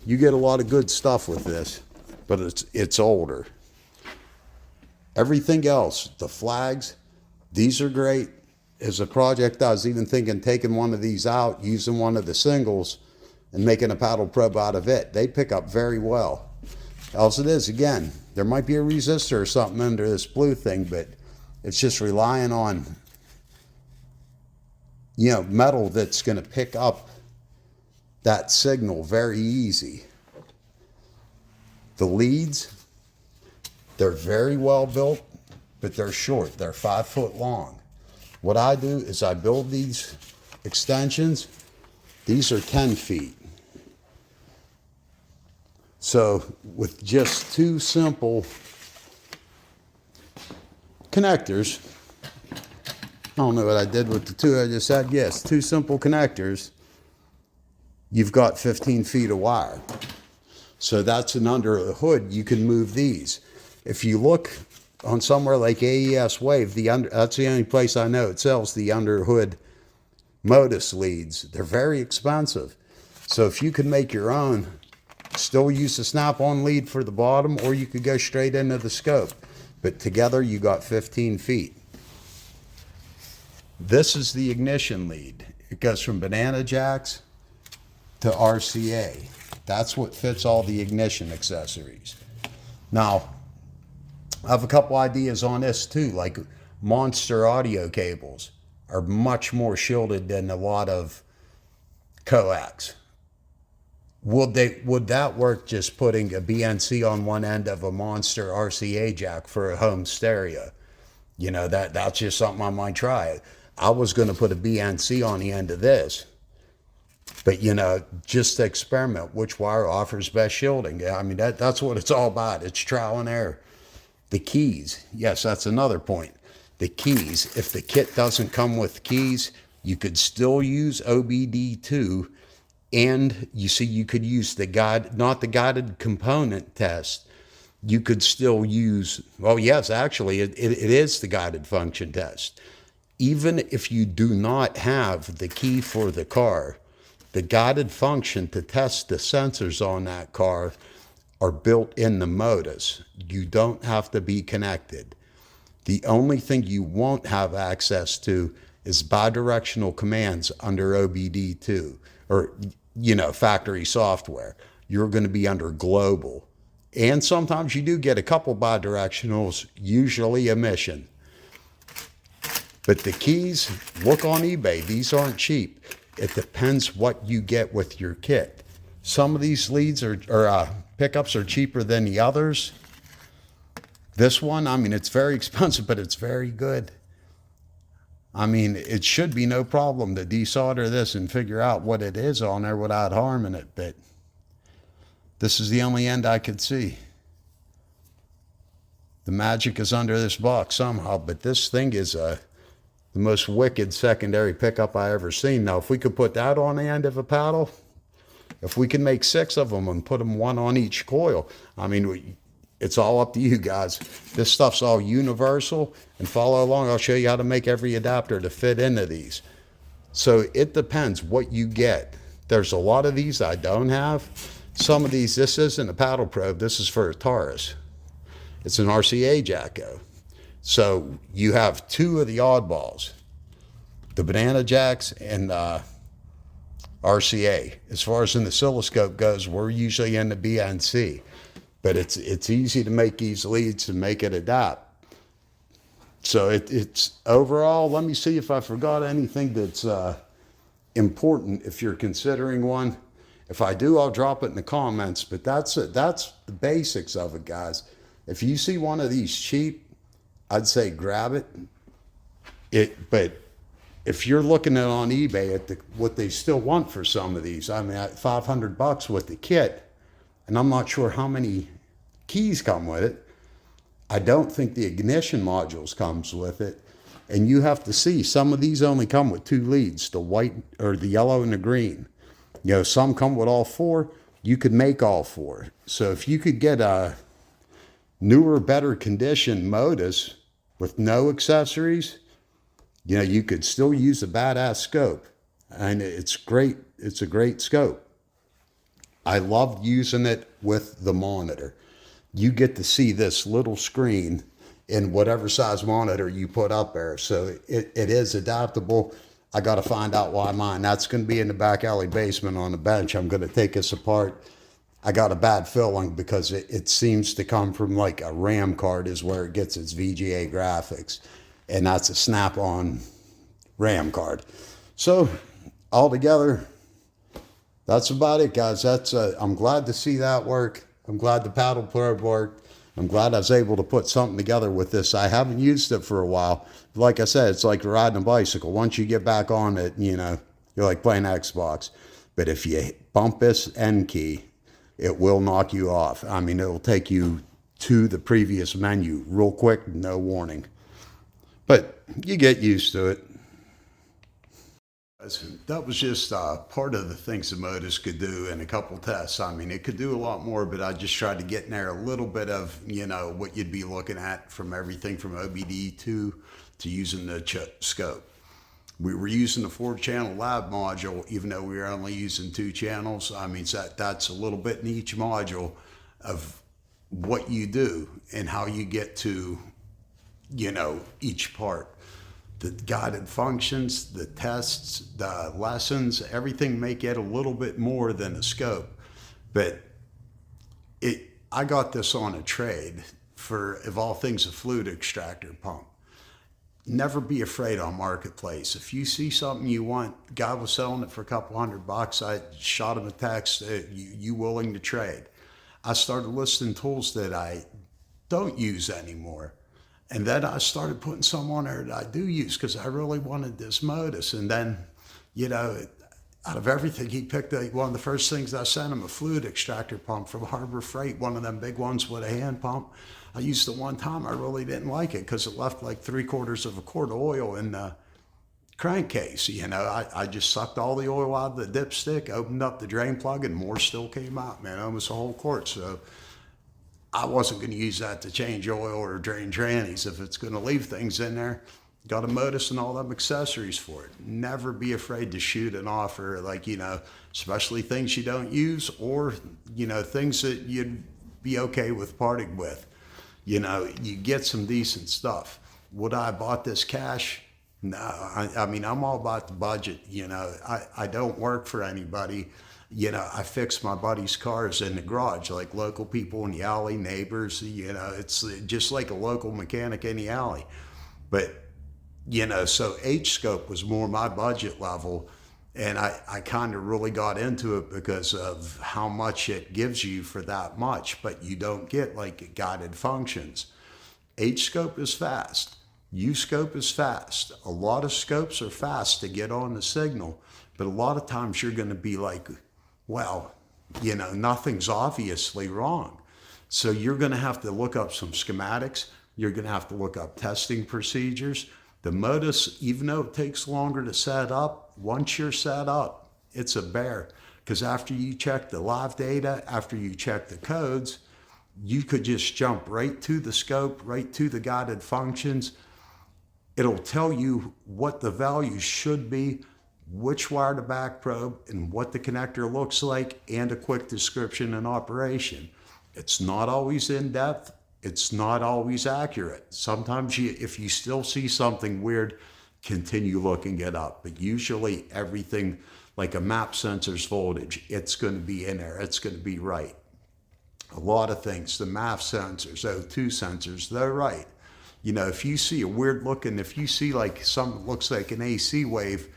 You get a lot of good stuff with this, but it's older. Everything else, the flags, these are great. As a project, I was even thinking taking one of these out, using one of the singles, and making a paddle probe out of it. They pick up very well. Else it is, again, there might be a resistor or something under this blue thing, but it's just relying on, you know, metal that's going to pick up that signal very easy. The leads, they're very well built, but they're short. They're 5 foot long. What I do is I build these extensions. These are 10 feet. So with just two simple connectors, I don't know what I did with the two I just said. Yes, two simple connectors, you've got 15 feet of wire. So that's an under the hood. You can move these. If you look on somewhere like AES Wave, that's the only place I know it sells the under hood Modus leads. They're very expensive. So if you could make your own, still use the Snap-on lead for the bottom, or you could go straight into the scope. But together you got 15 feet. This is the ignition lead. It goes from banana jacks to RCA. That's what fits all the ignition accessories. Now, I have a couple ideas on this too, like monster audio cables are much more shielded than a lot of coax. Would that work just putting a BNC on one end of a monster RCA jack for a home stereo? You know, that's just something I might try. I was going to put a BNC on the end of this, but, you know, just to experiment which wire offers best shielding. I mean, that's what it's all about. It's trial and error. The keys, yes, that's another point. The keys, if the kit doesn't come with keys, you could still use OBD2, and you see, you could use the not the guided component test. You could still use, well, yes, actually, it is the guided function test. Even if you do not have the key for the car, the guided function to test the sensors on that car are built in the Modus. You don't have to be connected. The only thing you won't have access to is bidirectional commands under OBD2, or, you know, factory software. You're going to be under global. And sometimes you do get a couple bidirectionals, usually a mission. But the keys, look on eBay. These aren't cheap. It depends what you get with your kit. Some of these leads or pickups are cheaper than the others. This one, I mean, it's very expensive, but it's very good. I mean, it should be no problem to desolder this and figure out what it is on there without harming it, but this is the only end I could see. The magic is under this box somehow, but this thing is the most wicked secondary pickup I ever seen. Now, if we could put that on the end of a paddle, if we can make 6 of them and put them one on each coil, I mean, it's all up to you guys. This stuff's all universal, and follow along. I'll show you how to make every adapter to fit into these. So it depends what you get. There's a lot of these I don't have. Some of these, this isn't a paddle probe, this is for a Taurus. It's an RCA Jacko. So you have two of the oddballs, the banana jacks and RCA. As far as an oscilloscope goes, we're usually in the BNC, but it's easy to make these leads and make it adapt. So it's overall, let me see if I forgot anything that's important if you're considering one. If I do, I'll drop it in the comments, but that's the basics of it, guys. If you see one of these cheap, I'd say grab it. But if you're looking at on eBay at what they still want for some of these, I mean, at $500 with the kit, and I'm not sure how many keys come with it. I don't think the ignition modules comes with it. And you have to see, some of these only come with two leads, the white or the yellow and the green. You know, some come with all four. You could make all four. So if you could get a newer, better condition Modus with no accessories, you know, you could still use a badass scope. And it's great. It's a great scope. I loved using it with the monitor. You get to see this little screen in whatever size monitor you put up there. So it is adaptable. I got to find out why mine. That's going to be in the back alley basement on the bench. I'm going to take this apart. I got a bad feeling because it seems to come from like a RAM card is where it gets its VGA graphics. And that's a snap-on RAM card. So altogether, that's about it, guys. I'm glad to see that work. I'm glad the paddle probe worked. I'm glad I was able to put something together with this. I haven't used it for a while. Like I said, it's like riding a bicycle. Once you get back on it, you know, you're like playing Xbox. But if you bump this N key, it will knock you off. I mean, it'll take you to the previous menu real quick, no warning. But you get used to it. That was just part of the things the Modus could do in a couple tests. I mean, it could do a lot more, but I just tried to get in there a little bit of, you know, what you'd be looking at from everything from OBD2 to using the scope. We were using the 4-channel lab module, even though we were only using 2 channels. I mean, that's a little bit in each module of what you do and how you get to, you know, each part. The guided functions, the tests, the lessons, everything may get a little bit more than a scope. But I got this on a trade for, of all things, a fluid extractor pump. Never be afraid on Marketplace. If you see something you want, guy was selling it for a couple $100. I shot him a text, you willing to trade? I started listing tools that I don't use anymore. And then I started putting some on there that I do use because I really wanted this Modus. And then, you know, out of everything, he picked one of the first things I sent him, a fluid extractor pump from Harbor Freight, one of them big ones with a hand pump. I used it one time. I really didn't like it because it left like 3/4 of a quart of oil in the crankcase. You know, I just sucked all the oil out of the dipstick, opened up the drain plug, and more still came out, man, almost a whole quart. So I wasn't going to use that to change oil or drain trannies. If it's going to leave things in there, got a Modus and all them accessories for it. Never be afraid to shoot an offer, like, you know, especially things you don't use or, you know, things that you'd be okay with parting with. You know, you get some decent stuff. Would I have bought this cash? No, I mean, I'm all about the budget. You know, I don't work for anybody. You know, I fix my buddies' cars in the garage, like local people in the alley, neighbors. You know, it's just like a local mechanic in the alley. But, you know, so H-scope was more my budget level. And I kind of really got into it because of how much it gives you for that much, but you don't get like guided functions. H-scope is fast. U-scope is fast. A lot of scopes are fast to get on the signal, but a lot of times you're going to be like, well, you know, nothing's obviously wrong. So you're going to have to look up some schematics. You're going to have to look up testing procedures. The Modus, even though it takes longer to set up, once you're set up, it's a bear. Because after you check the live data, after you check the codes, you could just jump right to the scope, right to the guided functions. It'll tell you what the values should be which wire to back probe and what the connector looks like, and a quick description and operation. It's not always in depth. It's not always accurate. Sometimes if you still see something weird, continue looking it up. But usually everything, like a map sensor's voltage, it's going to be in there. It's going to be right. A lot of things, the MAF sensors, O2 sensors, they're right. You know, if you see a weird looking, if you see like something that looks like an AC wave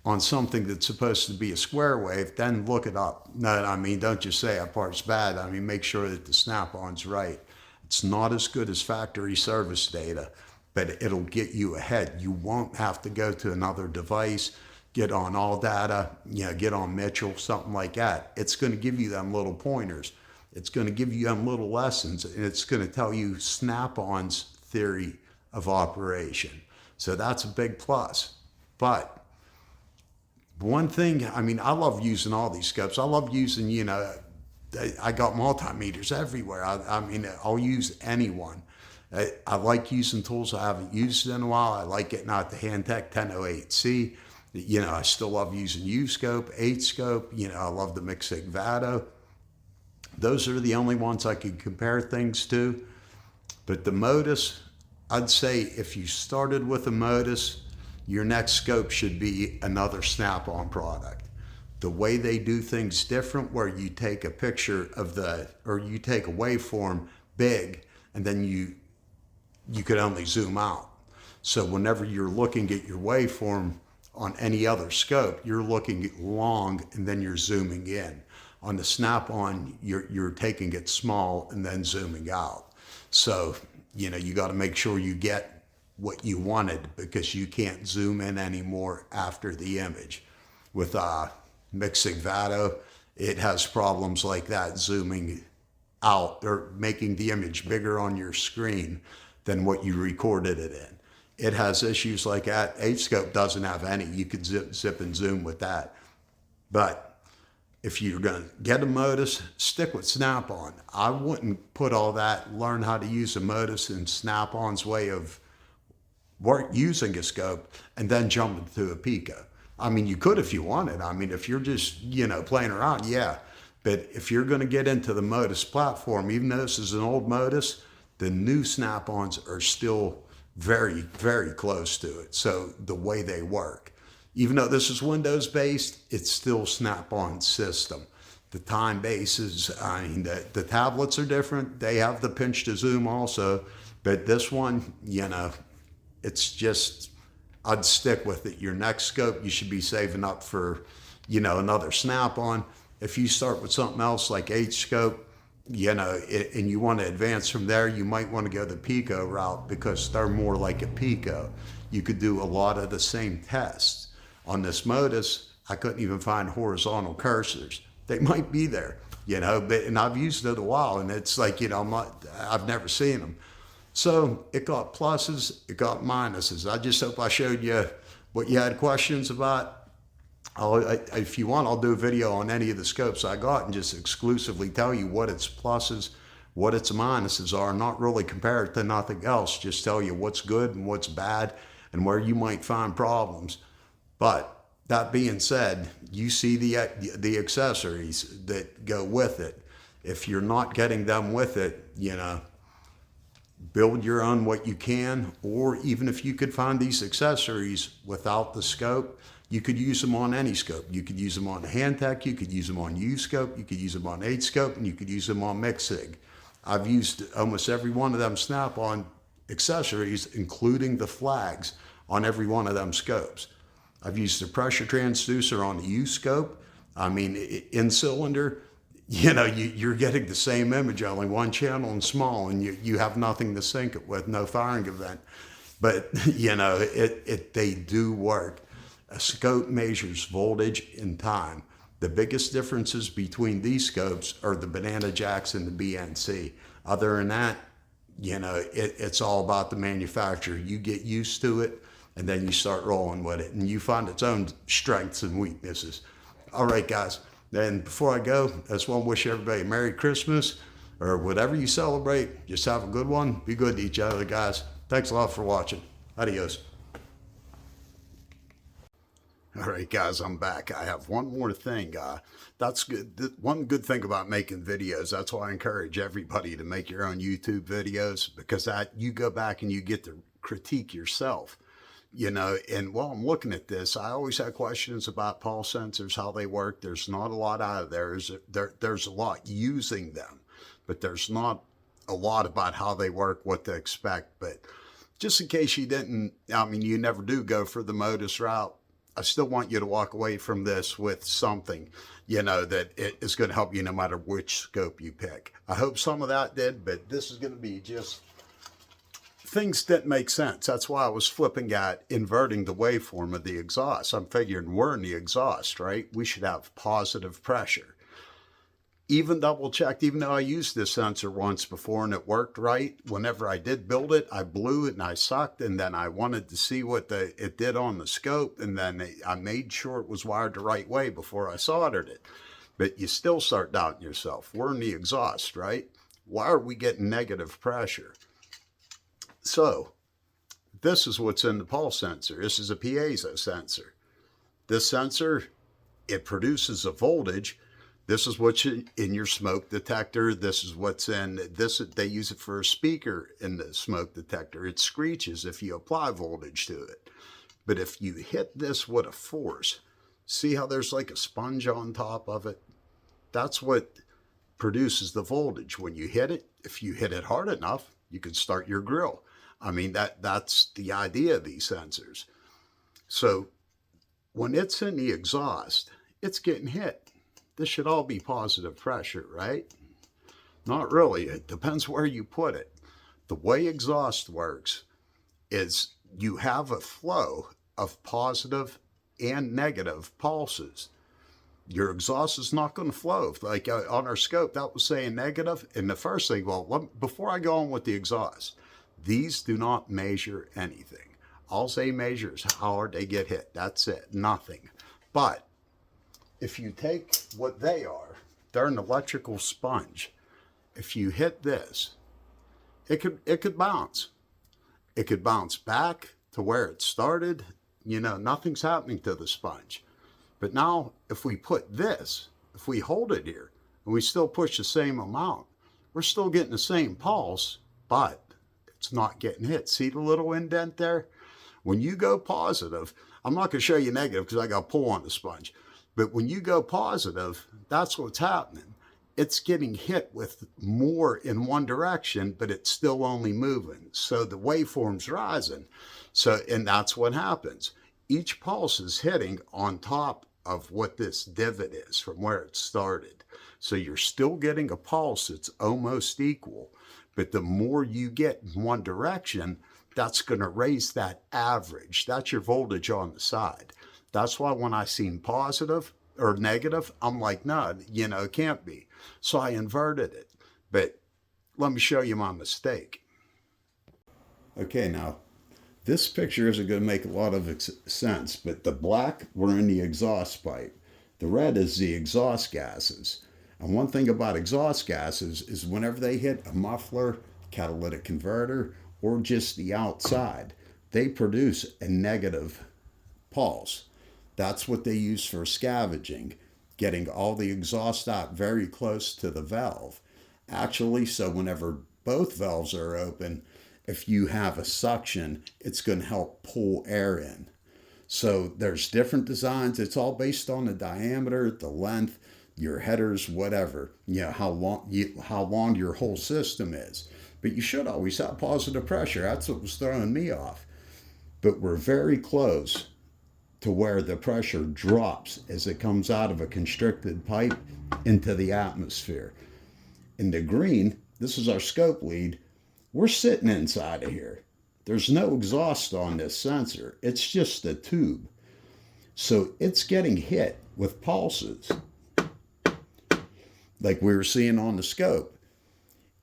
on something that's supposed to be a square wave, then look it up. No, I mean, don't just say that part's bad. I mean, make sure that the snap-on's right. It's not as good as factory service data, but it'll get you ahead. You won't have to go to another device, get on All Data, you know, get on Mitchell, something like that. It's going to give you them little pointers. It's going to give you them little lessons, and it's going to tell you Snap-on's theory of operation. So that's a big plus. But one thing, I mean, I love using all these scopes. I love using, you know, I got multimeters everywhere. I mean, I'll use any one. I like using tools I haven't used in a while. I like getting out the Handtech 1008C. You know, I still love using U-scope, 8-scope. You know, I love the Mixig Vado. Those are the only ones I can compare things to. But the Modus, I'd say if you started with a Modus, your next scope should be another Snap-on product. The way they do things different, where you take a picture of or you take a waveform big, and then you could only zoom out. So whenever you're looking at your waveform on any other scope, you're looking long and then you're zooming in. On the Snap-on, you're taking it small and then zooming out. So, you know, you got to make sure you get what you wanted, because you can't zoom in anymore after the image. With Mixig Vado, it has problems like that, zooming out or making the image bigger on your screen than what you recorded it in. It has issues like that. 8-scope doesn't have any. You could zip and zoom with that. But if you're going to get a Modus, stick with Snap-on. I wouldn't put all that, learn how to use a Modus in Snap-on's way of using a scope, and then jump into a Pico. I mean, you could if you wanted. I mean, if you're just, you know, playing around, yeah. But if you're going to get into the Modus platform, even though this is an old Modus, the new Snap-ons are still very, very close to it. So the way they work, even though this is Windows based, it's still Snap-on system. The time bases, I mean, the tablets are different. They have the pinch to zoom also, but this one, you know, it's just, I'd stick with it. Your next scope, you should be saving up for, you know, another Snap-on. If you start with something else like 8-scope, you know, and you want to advance from there, you might want to go the Pico route, because they're more like a Pico. You could do a lot of the same tests. On this Modus, I couldn't even find horizontal cursors. They might be there, you know, but, and I've used it a while, and it's like, you know, I've never seen them. So it got pluses, it got minuses. I just hope I showed you what you had questions about. If you want, I'll do a video on any of the scopes I got and just exclusively tell you what its pluses, what its minuses are, not really compare it to nothing else, just tell you what's good and what's bad and where you might find problems. But that being said, you see the accessories that go with it. If you're not getting them with it, you know, build your own what you can, or even if you could find these accessories without the scope, you could use them on any scope. You could use them on Handtech, you could use them on U-scope, you could use them on 8-scope, and you could use them on Mixig. I've used almost every one of them Snap-on accessories, including the flags, on every one of them scopes. I've used the pressure transducer on the U-scope. I mean, in cylinder, you know, you're getting the same image, only one channel and small, and you have nothing to sync it with, no firing event. But, you know, they do work. A scope measures voltage and time. The biggest differences between these scopes are the banana jacks and the BNC. Other than that, you know, it's all about the manufacturer. You get used to it, and then you start rolling with it, and you find its own strengths and weaknesses. All right, guys. And before I go, I just want to wish everybody a Merry Christmas, or whatever you celebrate. Just have a good one. Be good to each other, guys. Thanks a lot for watching. Adios. All right, guys, I'm back. I have one more thing. That's good. One good thing about making videos. That's why I encourage everybody to make your own YouTube videos, because you go back and you get to critique yourself. And while I'm looking at this, I always have questions about pulse sensors, how they work. There's not a lot out of there. There's a lot using them, but there's not a lot about how they work, what to expect. But just in case you didn't, I mean, you never do go for the modus route, I still want you to walk away from this with something, that it is going to help you no matter which scope you pick. I hope some of that did, but this is going to be just things that make sense. That's why I was flipping at inverting the waveform of the exhaust. I'm figuring we're in the exhaust, right? We should have positive pressure. Even double checked, even though I used this sensor once before and it worked right, whenever I did build it, I blew it and I sucked, and then I wanted to see what it did on the scope, and then I made sure it was wired the right way before I soldered it. But you still start doubting yourself. We're in the exhaust, right? Why are we getting negative pressure? So this is what's in the pulse sensor. This is a piezo sensor. This sensor, it produces a voltage. This is what's in your smoke detector. This is what's in this. They use it for a speaker in the smoke detector. It screeches if you apply voltage to it. But if you hit this with a force, see how there's like a sponge on top of it? That's what produces the voltage. When you hit it, if you hit it hard enough, you can start your grill. I mean, that's the idea of these sensors. So when it's in the exhaust, it's getting hit. This should all be positive pressure, right? Not really. It depends where you put it. The way exhaust works is you have a flow of positive and negative pulses. Your exhaust is not going to flow. Like on our scope, that was saying negative. And the first thing, before I go on with the exhaust, these do not measure anything. All they measure is how hard they get hit. That's it. Nothing. But if you take what they are, they're an electrical sponge. If you hit this, it could bounce. It could bounce back to where it started. Nothing's happening to the sponge. But now, if we put this, if we hold it here, and we still push the same amount, we're still getting the same pulse, but it's not getting hit. See the little indent there? When you go positive, I'm not going to show you negative because I got to pull on the sponge. But when you go positive, that's what's happening. It's getting hit with more in one direction, but it's still only moving. So the waveform's rising. And that's what happens. Each pulse is hitting on top of what this divot is from where it started. So you're still getting a pulse that's almost equal. But the more you get in one direction, that's going to raise that average. That's your voltage on the side. That's why when I seen positive or negative, I'm like, no, it can't be. So I inverted it. But let me show you my mistake. Okay, now, this picture isn't going to make a lot of sense, but the black, we're in the exhaust pipe. The red is the exhaust gases. And one thing about exhaust gases is whenever they hit a muffler, catalytic converter, or just the outside, they produce a negative pulse. That's what they use for scavenging, getting all the exhaust out very close to the valve. Actually, so whenever both valves are open, if you have a suction, it's going to help pull air in. So there's different designs. It's all based on the diameter, the length, your headers, whatever, how long your whole system is. But you should always have positive pressure. That's what was throwing me off. But we're very close to where the pressure drops as it comes out of a constricted pipe into the atmosphere. In the green, this is our scope lead, we're sitting inside of here. There's no exhaust on this sensor. It's just a tube. So it's getting hit with pulses like we were seeing on the scope.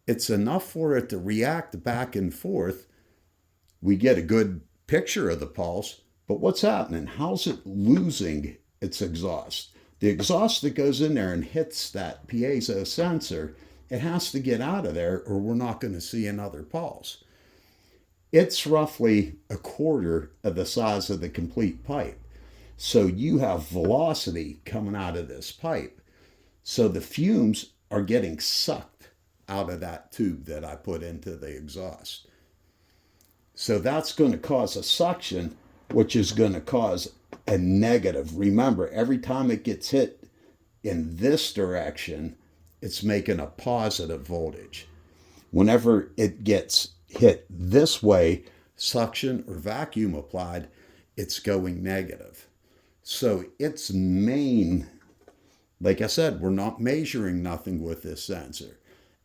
It's enough for it to react back and forth. We get a good picture of the pulse, but what's happening? How's it losing its exhaust? The exhaust that goes in there and hits that piezo sensor, it has to get out of there or we're not going to see another pulse. It's roughly a quarter of the size of the complete pipe. So you have velocity coming out of this pipe. So the fumes are getting sucked out of that tube that I put into the exhaust. So that's going to cause a suction, which is going to cause a negative. Remember, every time it gets hit in this direction, it's making a positive voltage. Whenever it gets hit this way, suction or vacuum applied, it's going negative. So its main, like I said, we're not measuring nothing with this sensor.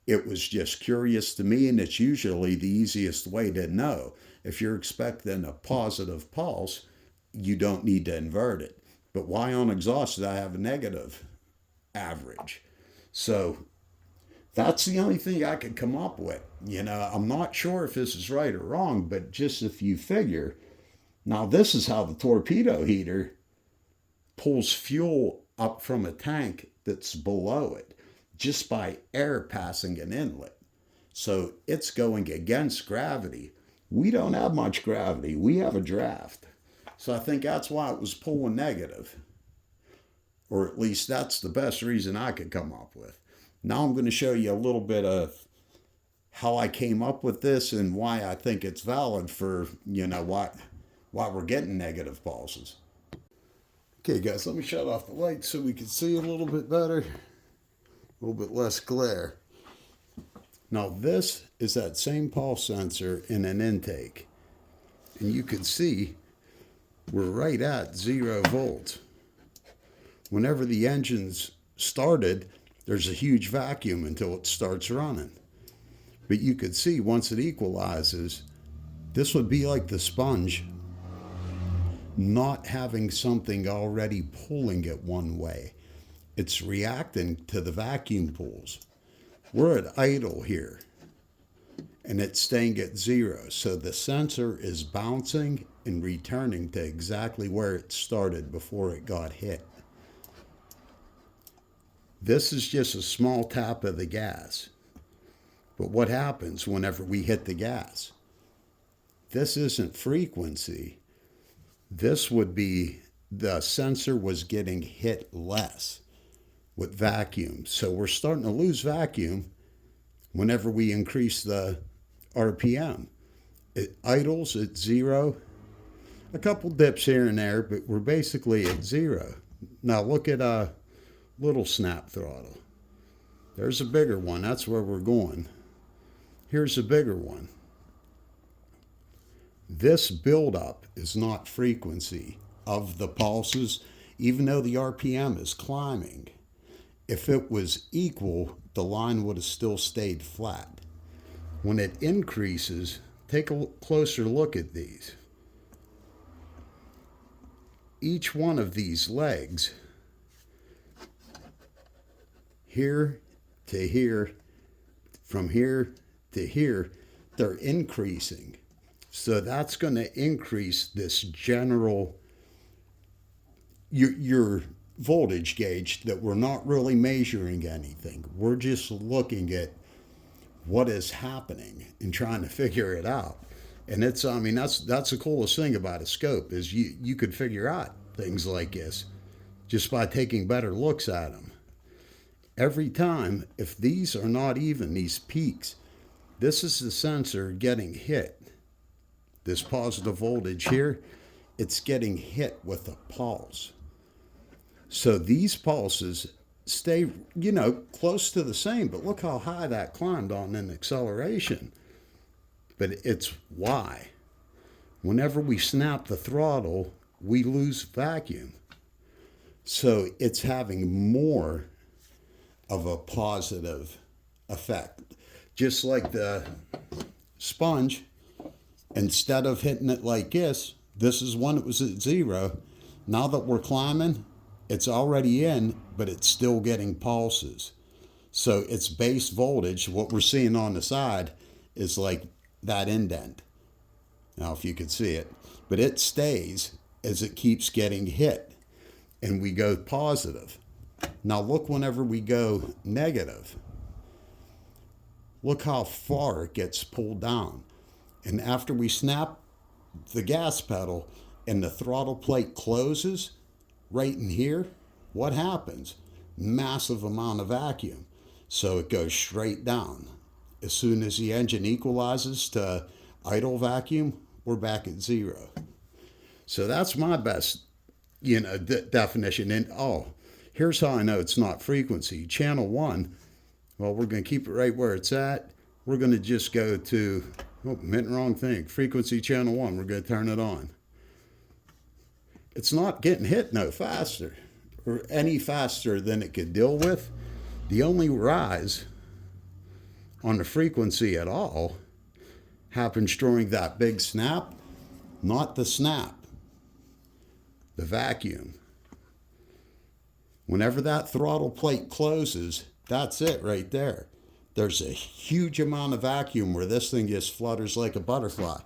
It was just curious to me, and it's usually the easiest way to know. If you're expecting a positive pulse, you don't need to invert it. But why on exhaust did I have a negative average? So that's the only thing I could come up with. I'm not sure if this is right or wrong, but just if you figure, now this is how the torpedo heater pulls fuel up from a tank that's below it just by air passing an inlet. So it's going against gravity. We don't have much gravity. We have a draft. So I think that's why it was pulling negative. Or at least that's the best reason I could come up with. Now I'm going to show you a little bit of how I came up with this and why I think it's valid for, why we're getting negative pulses. Okay, guys, let me shut off the light so we can see a little bit better, a little bit less glare. Now, this is that same pulse sensor in an intake. And you can see we're right at 0 volts. Whenever the engine's started, there's a huge vacuum until it starts running. But you could see once it equalizes, this would be like the sponge not having something already pulling it one way. It's reacting to the vacuum pulls. We're at idle here, and it's staying at 0. So the sensor is bouncing and returning to exactly where it started before it got hit. This is just a small tap of the gas. But what happens whenever we hit the gas? This isn't frequency. This would be the sensor was getting hit less with vacuum. So we're starting to lose vacuum whenever we increase the RPM. It idles at 0. A couple dips here and there, but we're basically at 0. Now look at a little snap throttle. There's a bigger one. That's where we're going. Here's a bigger one. This buildup is not frequency of the pulses, even though the RPM is climbing. If it was equal, the line would have still stayed flat. When it increases, take a closer look at these. Each one of these legs, here to here, from here to here, they're increasing. So that's going to increase this general, your voltage gauge that we're not really measuring anything. We're just looking at what is happening and trying to figure it out. And that's the coolest thing about a scope is you could figure out things like this just by taking better looks at them. Every time, if these are not even, these peaks, this is the sensor getting hit. This positive voltage here, it's getting hit with a pulse. So these pulses stay, close to the same, but look how high that climbed on an acceleration. But it's why. Whenever we snap the throttle, we lose vacuum. So it's having more of a positive effect. Just like the sponge, instead of hitting it like this is when it was at 0. Now that we're climbing, it's already in, but it's still getting pulses. So its base voltage, what we're seeing on the side, is like that indent. Now, if you could see it. But it stays as it keeps getting hit. And we go positive. Now look whenever we go negative. Look how far it gets pulled down. And after we snap the gas pedal and the throttle plate closes, right in here, what happens? Massive amount of vacuum. So it goes straight down. As soon as the engine equalizes to idle vacuum, we're back at zero. So that's my best, definition. And here's how I know it's not frequency. Channel 1, well, we're going to keep it right where it's at. We're going to just go to, meant wrong thing. Frequency channel 1, we're going to turn it on. It's not getting hit no faster, or any faster than it could deal with. The only rise on the frequency at all happens during that big snap, not the snap, the vacuum. Whenever that throttle plate closes, that's it right there. There's a huge amount of vacuum where this thing just flutters like a butterfly.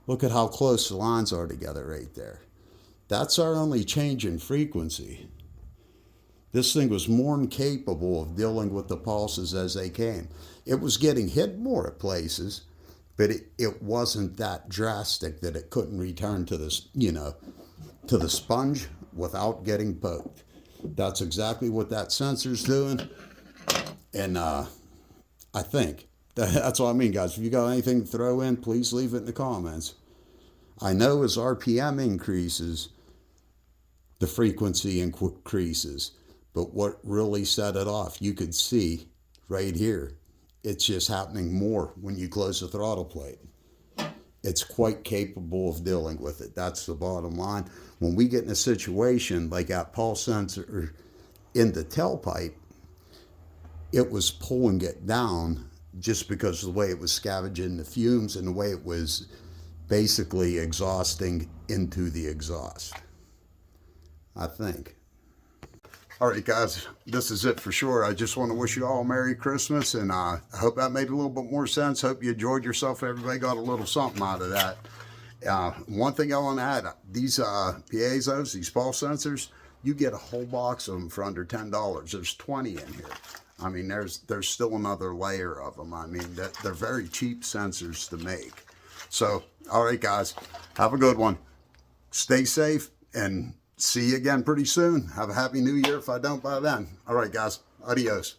Look at how close the lines are together right there. That's our only change in frequency. This thing was more than capable of dealing with the pulses as they came. It was getting hit more at places, but it wasn't that drastic that it couldn't return to this, to the sponge without getting poked. That's exactly what that sensor's doing. And I think that's what I mean, guys. If you got anything to throw in, please leave it in the comments. I know as RPM increases, the frequency increases. But what really set it off, you could see right here, it's just happening more when you close the throttle plate. It's quite capable of dealing with it. That's the bottom line. When we get in a situation like that pulse sensor in the tailpipe, it was pulling it down just because of the way it was scavenging the fumes and the way it was basically exhausting into the exhaust, I think. All right, guys, this is it for sure. I just want to wish you all a Merry Christmas, and I hope that made a little bit more sense. Hope you enjoyed yourself. Everybody got a little something out of that. One thing I want to add, these piezo's, these pulse sensors, you get a whole box of them for under $10. There's 20 in here. I mean, there's still another layer of them. I mean, they're very cheap sensors to make. So, all right, guys, have a good one. Stay safe, and see you again pretty soon. Have a happy new year if I don't by then. All right, guys. Adios.